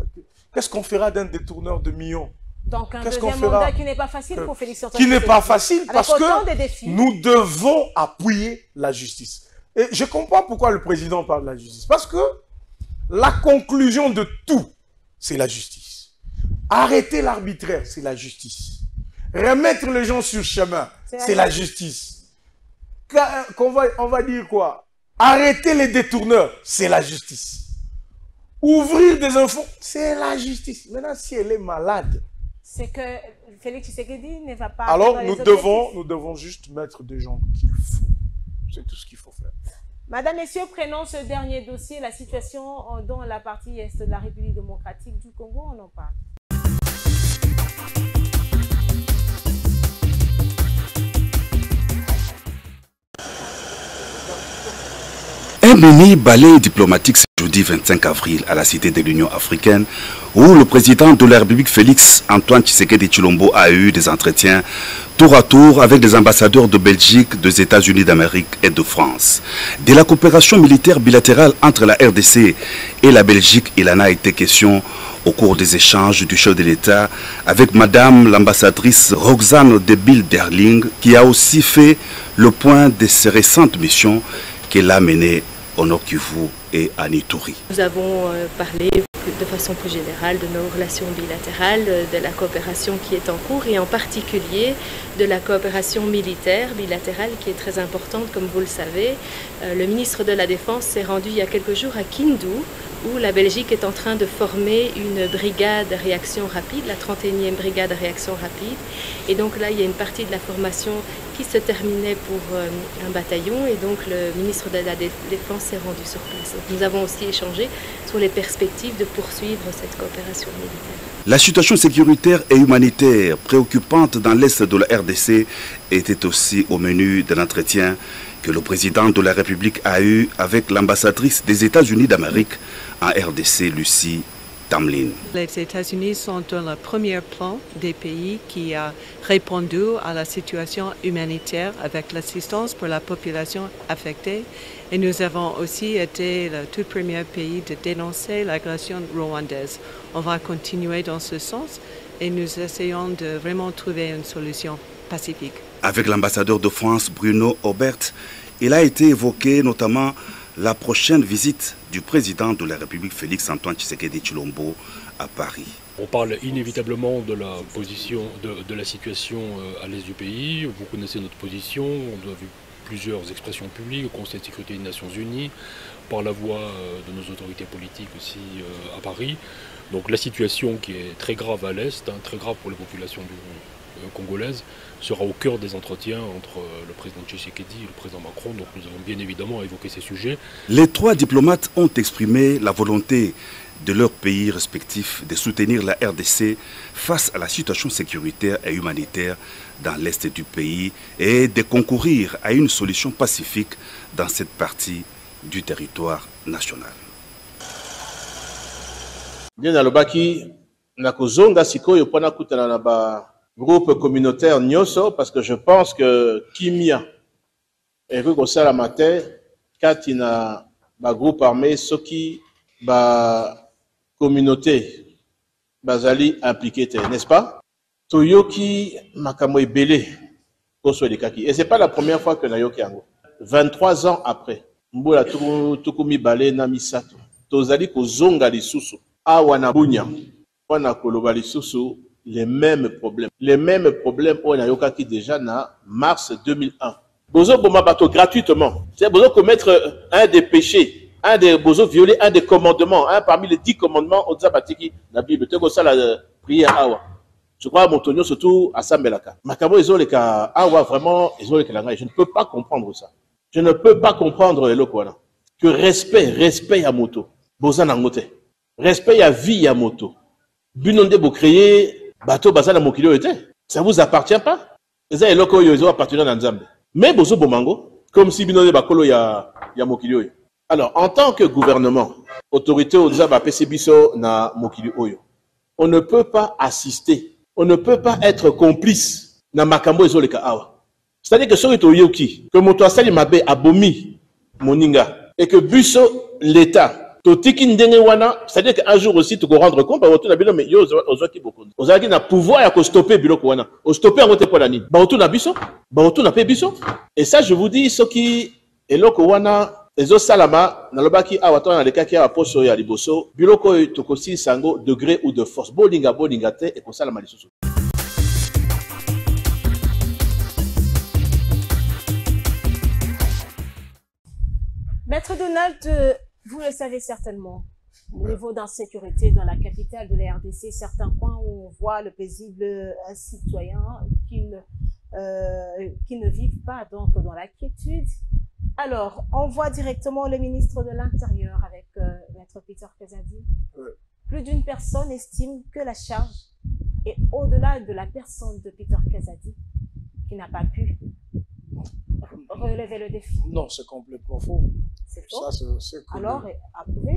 Qu'est-ce qu'on fera d'un détourneur de millions? Donc un deuxième mandat qui n'est pas facile pour Félix Antoine. Qui n'est pas facile parce que nous devons appuyer la justice. Et je comprends pourquoi le président parle de la justice. Parce que la conclusion de tout, c'est la justice. Arrêter l'arbitraire, c'est la justice. Remettre les gens sur le chemin, c'est la justice. On va dire quoi? Arrêter les détourneurs, c'est la justice. Ouvrir des infos, c'est la justice. Maintenant, si elle est malade, c'est que Félix Tshisekedi ne va pas... Alors, nous devons juste mettre des gens qu'il faut. C'est tout ce qu'il faut faire. Madame, Messieurs, prenons ce dernier dossier, la situation dans la partie est de la République démocratique du Congo, on en parle. Un mini-balai diplomatique ce jeudi 25 avril à la Cité de l'Union africaine où le président de la République Félix Antoine Tshisekedi Tshilombo a eu des entretiens tour à tour avec des ambassadeurs de Belgique, des États-Unis d'Amérique et de France. De la coopération militaire bilatérale entre la RDC et la Belgique, il en a été question au cours des échanges du chef de l'État avec Madame l'ambassadrice Roxane de Bilderling qui a aussi fait le point de ses récentes missions qu'elle a menées au Nord Kivu et à Ituri. Nous avons parlé de façon plus générale de nos relations bilatérales, de la coopération qui est en cours et en particulier de la coopération militaire bilatérale qui est très importante comme vous le savez. Le ministre de la Défense s'est rendu il y a quelques jours à Kindu où la Belgique est en train de former une brigade de réaction rapide, la 31e brigade de réaction rapide. Et donc là, il y a une partie de la formation qui se terminait pour un bataillon et donc le ministre de la Défense s'est rendu sur place. Donc, nous avons aussi échangé sur les perspectives de poursuivre cette coopération militaire. La situation sécuritaire et humanitaire préoccupante dans l'est de la RDC était aussi au menu de l'entretien que le président de la République a eu avec l'ambassadrice des États-Unis d'Amérique en RDC, Lucie Tamlin. Les États-Unis sont dans le premier plan des pays qui a répondu à la situation humanitaire avec l'assistance pour la population affectée. Et nous avons aussi été le tout premier pays de dénoncer l'agression rwandaise. On va continuer dans ce sens et nous essayons de vraiment trouver une solution pacifique. Avec l'ambassadeur de France, Bruno Aubert, il a été évoqué notamment la prochaine visite du président de la République, Félix-Antoine Tshisekedi Tshilombo, à Paris. On parle inévitablement de la position, de la situation à l'est du pays. Vous connaissez notre position. On a vu plusieurs expressions publiques au Conseil de sécurité des Nations Unies, par la voix de nos autorités politiques aussi à Paris. Donc la situation qui est très grave à l'est, très grave pour les populations congolaises, sera au cœur des entretiens entre le président Tshisekedi et le président Macron. Donc nous avons bien évidemment évoqué ces sujets. Les trois diplomates ont exprimé la volonté de leurs pays respectifs de soutenir la RDC face à la situation sécuritaire et humanitaire dans l'est du pays et de concourir à une solution pacifique dans cette partie du territoire national. Bien alobaki nakozonga sikoyo pona kutana na ba groupe communautaire nyoso parce que je pense que kimia et que ça matin kati na ba groupe armé soki ba communauté bazali impliqué n'est-ce pas toyoki makambo ebele koso dekaki et c'est pas la première fois que nayoki yango 23 ans après mbola tukumi balé na misato tozali kozonga lisusu awa na bunya wana koloba lisusu les mêmes problèmes on a yokaki déjà na mars 2001 bozo boma bato gratuitement c'est bozo commettre un des péchés un des bozo violer un des commandements parmi les 10 commandements on batiki la Bible te ko ça la prière awa je crois Montonio surtout à Sambelaka makabo ezoleka awa vraiment ezoleka langa je ne peux pas comprendre ça je ne peux pas comprendre elokwana que respect à moto boza na ngote respect à vie à moto binonde bo créer bateau bazana mokili était ça vous appartient pas eza eloko yo zo appartenir na Nzambe mais bozo bomango comme si binonde bakolo ya mokili oyo. Alors en tant que gouvernement autorité ozaba pesi biso na mokili oyo on ne peut pas assister on ne peut pas être complice na makambo ezoleka awa c'est-à-dire que soki toyoki que moto asali mabe abomi moninga et que biso l'état totiki ndenge wana c'est-à-dire qu'un jour aussi tu peux rendre compte bato na bilo mais yo ozaki beaucoup ozaki na pouvoir ya ko stopper biloko wana o stopper ngote pour la nini bato na biso bato na pe biso et ça je vous dis ce qui eloko wana ezo salama na lobaki awa to na lekaki ya poso ya liboso biloko tokosi sango degré ou de force bolinga te et ko salama lisusu. Maître Donald, vous le savez certainement, au niveau d'insécurité dans la capitale de la RDC, certains coins où on voit le paisible citoyen qui ne vivent pas donc dans la quiétude. Alors, on voit directement le ministre de l'Intérieur avec Maître Peter Kazadi. Plus d'une personne estime que la charge est au-delà de la personne de Peter Kazadi qui n'a pas pu relever le défi. Non, c'est complètement faux. C'est faux. Alors,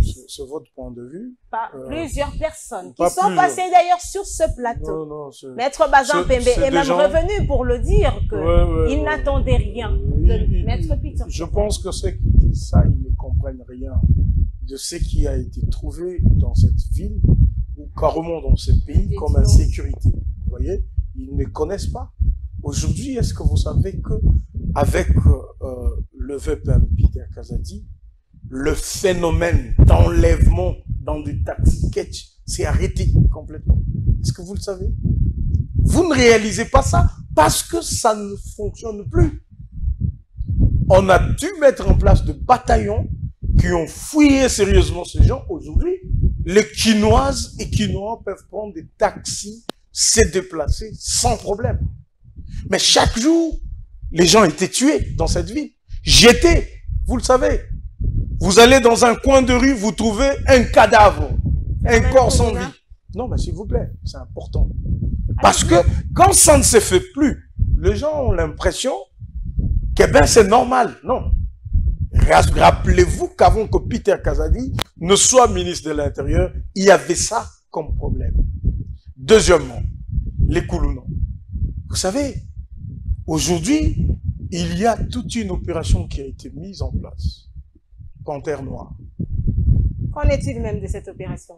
c'est votre point de vue. Plusieurs personnes qui sont passées d'ailleurs sur ce plateau. Maître Bazin Pembe est même revenu pour le dire qu'il n'attendait rien de Maître Peter. Je pense que ceux qui disent ça, ils ne comprennent rien de ce qui a été trouvé dans cette ville ou carrément dans ce pays comme insécurité. Vous voyez, ils ne connaissent pas. Aujourd'hui, est-ce que vous savez que avec le VPM Peter Kazadi, le phénomène d'enlèvement dans du taxi catch s'est arrêté complètement? Est-ce que vous le savez? Vous ne réalisez pas ça parce que ça ne fonctionne plus. On a dû mettre en place des bataillons qui ont fouillé sérieusement ces gens. Aujourd'hui, les Quinoises et Quinois peuvent prendre des taxis, se déplacer sans problème. Mais chaque jour, les gens étaient tués dans cette ville. J'étais, vous le savez. Vous allez dans un coin de rue, vous trouvez un cadavre, un corps sans vie. Non, mais s'il vous plaît, c'est important. Parce que quand ça ne se fait plus, les gens ont l'impression que ben c'est normal. Non. Rappelez-vous qu'avant que Peter Kazadi ne soit ministre de l'Intérieur, il y avait ça comme problème. Deuxièmement, les Koulounans. Vous savez, aujourd'hui, il y a toute une opération qui a été mise en place. Panthère Noire. Qu'en est-il même de cette opération?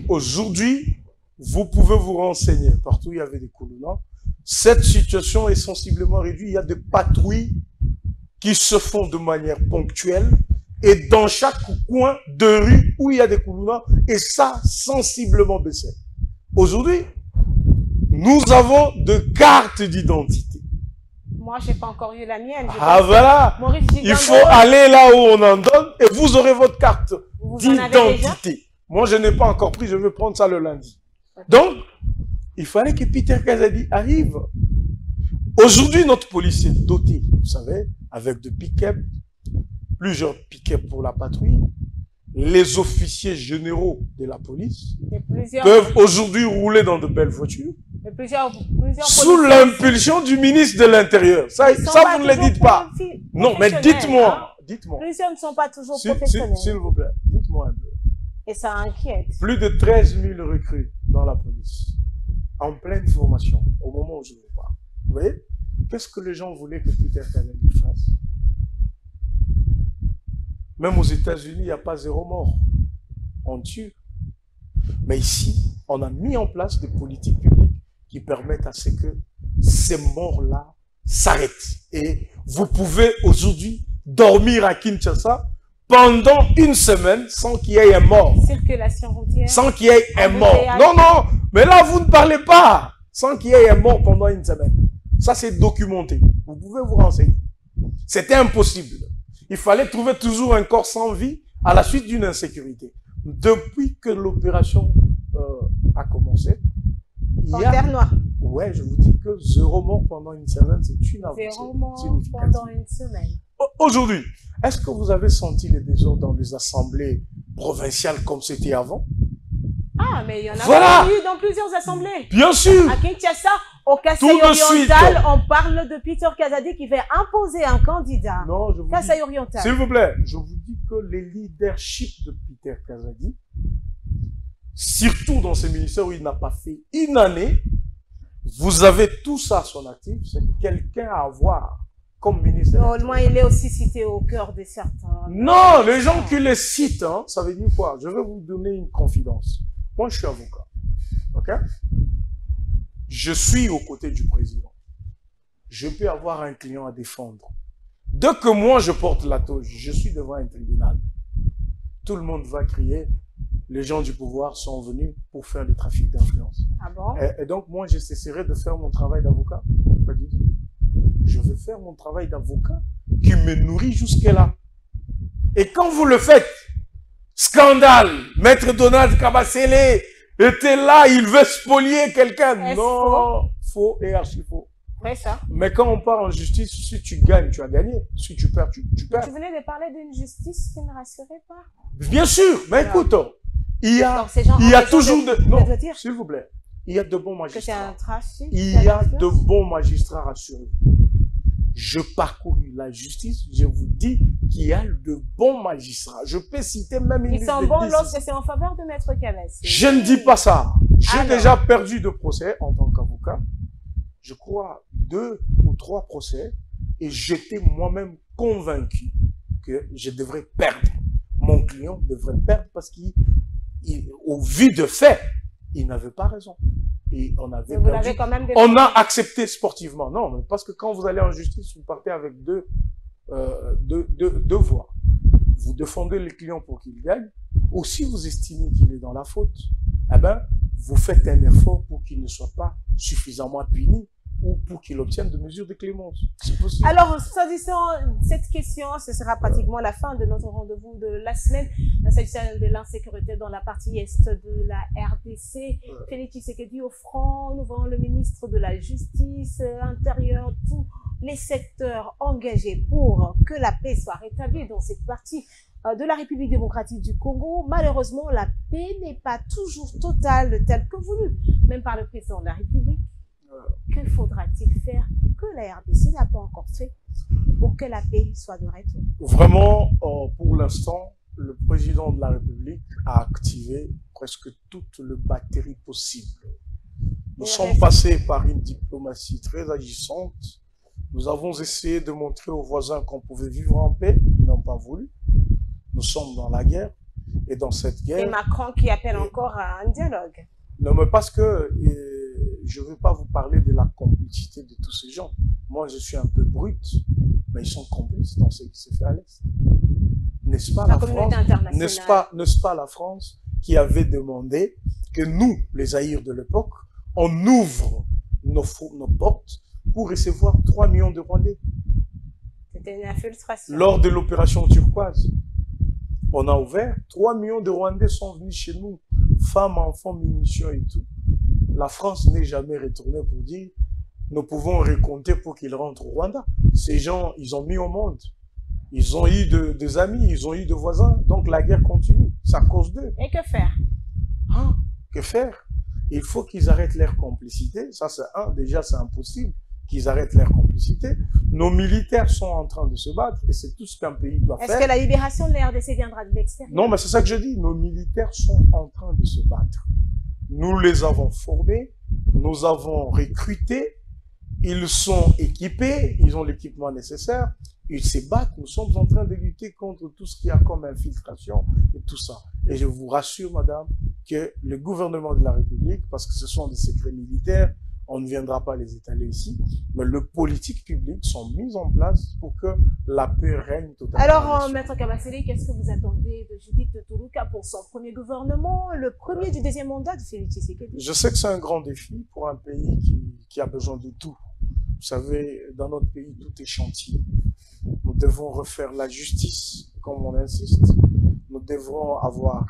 Aujourd'hui, vous pouvez vous renseigner. Partout où il y avait des Koulounans. Cette situation est sensiblement réduite. Il y a des patrouilles qui se font de manière ponctuelle et dans chaque coin de rue où il y a des Koulounans, et ça sensiblement baissé. Aujourd'hui, nous avons de cartes d'identité. Moi, je n'ai pas encore eu la mienne. Ah voilà, il faut aller là où on en donne et vous aurez votre carte d'identité. Moi, je n'ai pas encore pris, je vais prendre ça le lundi. Donc, il fallait que Peter Kazadi arrive. Aujourd'hui, notre police est doté, vous savez, avec de pick-up, plusieurs pick-up pour la patrouille. Les officiers généraux de la police peuvent aujourd'hui rouler dans de belles voitures. Sous l'impulsion du ministre de l'Intérieur. Ça vous ne le dites pas. Non, mais dites-moi. Dites-moi. Plusieurs ne sont pas toujours professionnels. S'il vous plaît, dites-moi un peu. Et ça inquiète. Plus de 13 000 recrues dans la police, en pleine formation, au moment où je vous parle. Vous voyez? Qu'est-ce que les gens voulaient que Peter Kazadi fasse? Même aux États-Unis, il n'y a pas 0 mort. On tue. Mais ici, on a mis en place des politiques publiques qui permettent à ce que ces morts-là s'arrêtent. Et vous pouvez aujourd'hui dormir à Kinshasa pendant une semaine sans qu'il y ait un mort. Circulation routière. Sans qu'il y ait un mort. Non, non, mais là, vous ne parlez pas. Sans qu'il y ait un mort pendant une semaine. Ça, c'est documenté. Vous pouvez vous renseigner. C'était impossible. Il fallait trouver toujours un corps sans vie à la suite d'une insécurité. Depuis que l'opération a commencé, il y a... Panthère Noire. Ouais, je vous dis que 0 mort pendant une semaine, c'est une avancée. 0 mort pendant une semaine. Aujourd'hui, est-ce que vous avez senti les désordres dans les assemblées provinciales comme c'était avant? Ah, mais il y en a eu dans plusieurs assemblées. Bien sûr. À Kinshasa, au Kasaï oriental, on parle de Peter Kazadi qui va imposer un candidat. Non, je vous Kasaï oriental. S'il vous plaît, je vous dis que les leaderships de Peter Kazadi, surtout dans ces ministères où il n'a pas fait une année, vous avez tout ça à son actif, c'est quelqu'un à avoir comme ministre. Non, au moins il est aussi cité au cœur de certains. Non, les gens qui les citent, hein, ça veut dire quoi? Je vais vous donner une confidence. Moi, je suis avocat. Ok? Je suis aux côtés du président. Je peux avoir un client à défendre. Dès que moi, je porte la toge, je suis devant un tribunal. Tout le monde va crier. Les gens du pouvoir sont venus pour faire le trafic d'influence. Ah bon? Et donc, moi, je cesserai de faire mon travail d'avocat. Pas du tout. Je vais faire mon travail d'avocat qui me nourrit jusque-là. Et quand vous le faites, scandale, Maître Donald Kabasele était là, il veut spolier quelqu'un. Non, faux et archi faux. Ouais, ça. Mais quand on part en justice, si tu gagnes, tu as gagné. Si tu perds, tu perds. Tu venais de parler d'une justice qui ne rassurait pas. Bien sûr, mais écoute, il y a toujours de... Non, s'il vous plaît. Il y a de bons magistrats. Que c'est un trafic. Il y a de bons magistrats, rassurez-vous. Je parcours la justice, je vous dis qu'il y a de bons magistrats. Je peux citer même une liste de 10. Ils sont bons lorsque c'est en faveur de Maître Kabasele. Je ne dis pas ça. J'ai déjà perdu de procès en tant qu'avocat. Je crois 2 ou 3 procès. Et j'étais moi-même convaincu que je devrais perdre. Mon client devrait perdre parce qu'au vu de fait, il n'avait pas raison. Et on avait perdu. Quand même on a accepté sportivement. Non, parce que quand vous allez en justice, vous partez avec deux voies. Vous défendez le client pour qu'il gagne, ou si vous estimez qu'il est dans la faute, eh ben, vous faites un effort pour qu'il ne soit pas suffisamment puni ou pour qu'il obtienne de mesures de clémence. C'est possible. Alors, s'agissant de cette question, ce sera pratiquement la fin de notre rendez-vous de la semaine. S'agissant de l'insécurité dans la partie est de la RDC, Félix Tshisekedi au front, nous voyons le ministre de la Justice, Intérieur, tous les secteurs engagés pour que la paix soit rétablie dans cette partie de la République démocratique du Congo. Malheureusement, la paix n'est pas toujours totale telle que voulue, même par le président de la République. Que faudra-t-il faire que la RDC n'a pas encore fait pour que la paix soit de retour? Vraiment, pour l'instant, le président de la République a activé presque toute le batterie possible. Nous sommes passés par une diplomatie très agissante. Nous avons essayé de montrer aux voisins qu'on pouvait vivre en paix. Ils n'ont pas voulu. Nous sommes dans la guerre. Et dans cette guerre... Et Macron qui appelle encore à un dialogue. Non, mais parce que je ne veux pas vous parler de la complicité de tous ces gens. Moi, je suis un peu brut, mais ils sont complices dans ce qui se fait à l'Est. N'est-ce pas la France, n'est-ce pas la France qui avait demandé que nous, les Zaïres de l'époque, on ouvre nos portes pour recevoir 3 millions de Rwandais. C'était une infiltration. Lors de l'opération turquoise, on a ouvert, 3 millions de Rwandais sont venus chez nous, femmes, enfants, munitions et tout. La France n'est jamais retournée pour dire, nous pouvons recompter pour qu'ils rentrent au Rwanda. Ces gens, ils ont mis au monde. Ils ont eu des amis, ils ont eu des voisins. Donc la guerre continue. C'est à cause d'eux. Et que faire? Ah, que faire? Il faut qu'ils arrêtent leur complicité. Ça, c'est déjà, c'est impossible qu'ils arrêtent leur complicité. Nos militaires sont en train de se battre et c'est tout ce qu'un pays doit faire. Est-ce que la libération de la RDC viendra de l'extérieur? Non, mais c'est ça que je dis. Nos militaires sont en train de se battre. Nous les avons formés, nous avons recrutés, ils sont équipés, ils ont l'équipement nécessaire, ils se battent. Nous sommes en train de lutter contre tout ce qu'il y a comme infiltration et tout ça. Et je vous rassure, madame, que le gouvernement de la République, parce que ce sont des secrets militaires, on ne viendra pas les étaler ici, mais les politiques publiques sont mises en place pour que la paix règne totalement. Alors, Maître Kabasele, qu'est-ce que vous attendez de Judith Tuluka pour son premier gouvernement, le premier du deuxième mandat de Félix Tshisekedi? Je sais que c'est un grand défi pour un pays qui a besoin de tout. Vous savez, dans notre pays, tout est chantier. Nous devons refaire la justice, comme on insiste. Nous devons avoir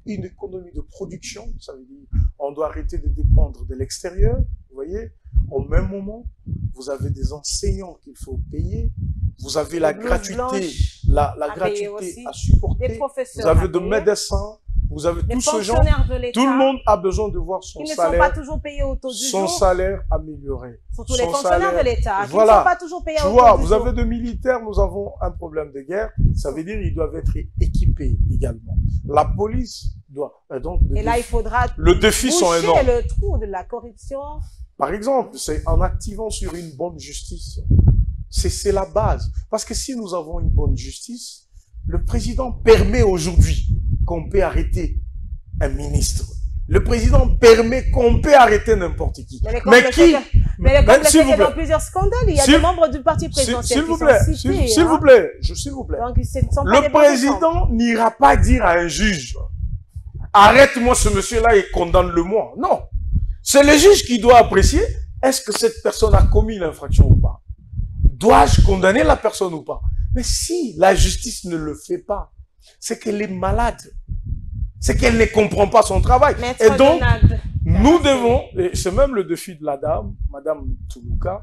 une économie de production. Ça veut dire on doit arrêter de dépendre de l'extérieur. Vous voyez, au même moment, vous avez des enseignants qu'il faut payer. Vous avez la gratuité, la gratuité à supporter. Vous avez des médecins. Vous avez tous ce genre. Tout le monde a besoin de voir son salaire. Ils ne sont pas toujours payés au taux du jour. Son salaire amélioré. Surtout les fonctionnaires de l'État. Voilà. Qui ne sont pas toujours payés au taux du jour. Vous avez des militaires, nous avons un problème de guerre. Ça veut dire qu'ils doivent être équipés également. La police doit. Donc, et là, il faudra le défi sont énormes. Le trou de la corruption. Par exemple, c'est en activant sur une bonne justice. C'est la base. Parce que si nous avons une bonne justice, le président permet aujourd'hui qu'on peut arrêter un ministre. Le président permet qu'on peut arrêter n'importe qui. Mais qui? S'il vous plaît. Dans plusieurs scandales, il y a des membres du parti présidentiel qui sont cités. S'il vous plaît, s'il vous plaît. Donc, le président n'ira pas dire à un juge, arrête-moi ce monsieur-là et condamne-le-moi. Non. C'est le juge qui doit apprécier, est-ce que cette personne a commis l'infraction ou pas? Dois-je condamner la personne ou pas? Mais si la justice ne le fait pas, c'est qu'elle est malade. C'est qu'elle ne comprend pas son travail. Et donc, nous devons, et c'est même le défi de la dame, Madame Tuluka,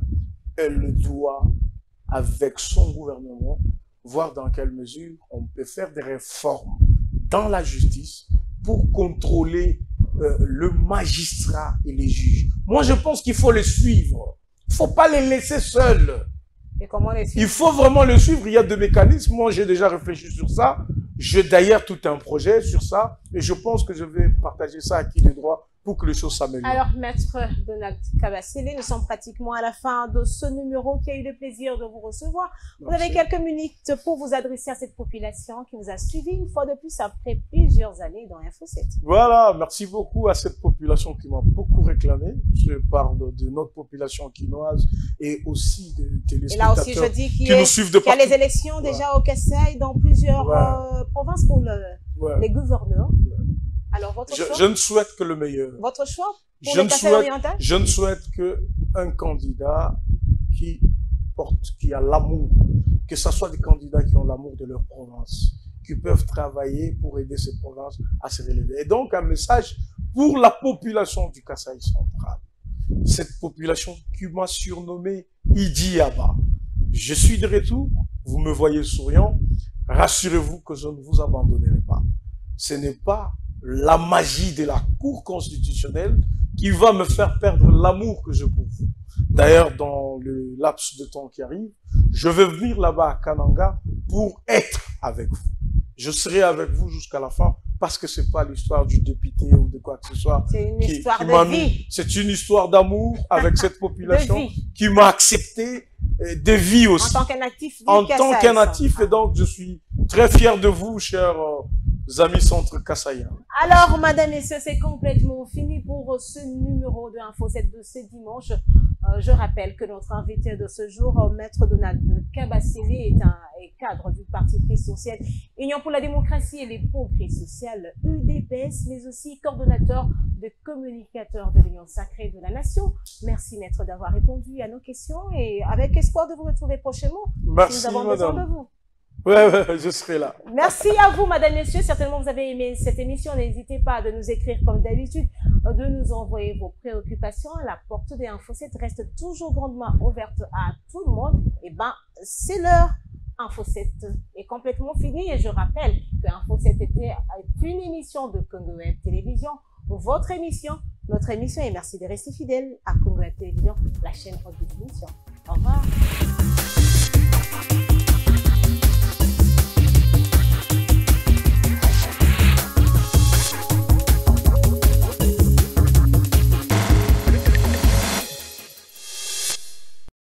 elle doit, avec son gouvernement, voir dans quelle mesure on peut faire des réformes dans la justice pour contrôler le magistrat et les juges. Moi, je pense qu'il faut les suivre. Il ne faut pas les laisser seuls. Et comment les suivre? Il faut vraiment les suivre. Il y a des mécanismes. Moi, j'ai déjà réfléchi sur ça. J'ai d'ailleurs tout un projet sur ça. Et je pense que je vais partager ça à qui de droit pour que les choses s'améliorent. Alors, Maître Donald Kabasele, nous sommes pratiquement à la fin de ce numéro qui a eu le plaisir de vous recevoir. Vous avez quelques minutes pour vous adresser à cette population qui vous a suivi une fois de plus après plusieurs années dans Info 7. Voilà, merci beaucoup à cette population qui m'a beaucoup réclamé. Je parle de notre population quinoise et aussi des téléspectateurs. Et là aussi, je dis qu'il y a les élections déjà au Kassai dans plusieurs provinces pour les gouverneurs. Alors, votre choix? Je ne souhaite que le meilleur. Votre choix pour le Kassai oriental? Je ne souhaite qu'un candidat qui a l'amour, que ce soit des candidats qui ont l'amour de leur province, qui peuvent travailler pour aider ces provinces à se relever. Et donc, un message pour la population du Kassai central. Cette population qui m'a surnommé Idi Abba. Je suis de retour, vous me voyez souriant. Rassurez-vous que je ne vous abandonnerai pas. Ce n'est pas la magie de la Cour constitutionnelle qui va me faire perdre l'amour que j'ai pour vous. D'ailleurs, dans le laps de temps qui arrive, je vais venir là-bas à Kananga pour être avec vous. Je serai avec vous jusqu'à la fin parce que c'est pas l'histoire du député ou de quoi que ce soit. C'est une histoire de vie. C'est une histoire d'amour avec cette population qui m'a accepté, de vie aussi. En tant qu'un actif. En tant qu'un actif, et donc je suis très fier de vous, chers amis Centre Kasaïa. Alors, madame, messieurs, c'est complètement fini pour ce numéro de Info 7 de ce dimanche. Je rappelle que notre invité de ce jour, Maître Donald Kabassili, est cadre du Parti pris social Union pour la démocratie et les progrès social UDPS, mais aussi coordonnateur de communicateurs de l'Union sacrée de la nation. Merci, Maître, d'avoir répondu à nos questions et avec espoir de vous retrouver prochainement. Merci, si nous avons madame. besoin de vous. Ouais, je serai là. Merci à vous, madame, messieurs. Certainement, vous avez aimé cette émission. N'hésitez pas de nous écrire comme d'habitude, de nous envoyer vos préoccupations. La porte des Info 7 reste toujours grandement ouverte à tout le monde. Et ben, c'est l'heure. Info 7 est complètement fini et je rappelle que Info 7 était une émission de Congo Web Télévision, votre émission, notre émission, et merci de rester fidèles à Congo Web Télévision, la chaîne haute définition. Au revoir.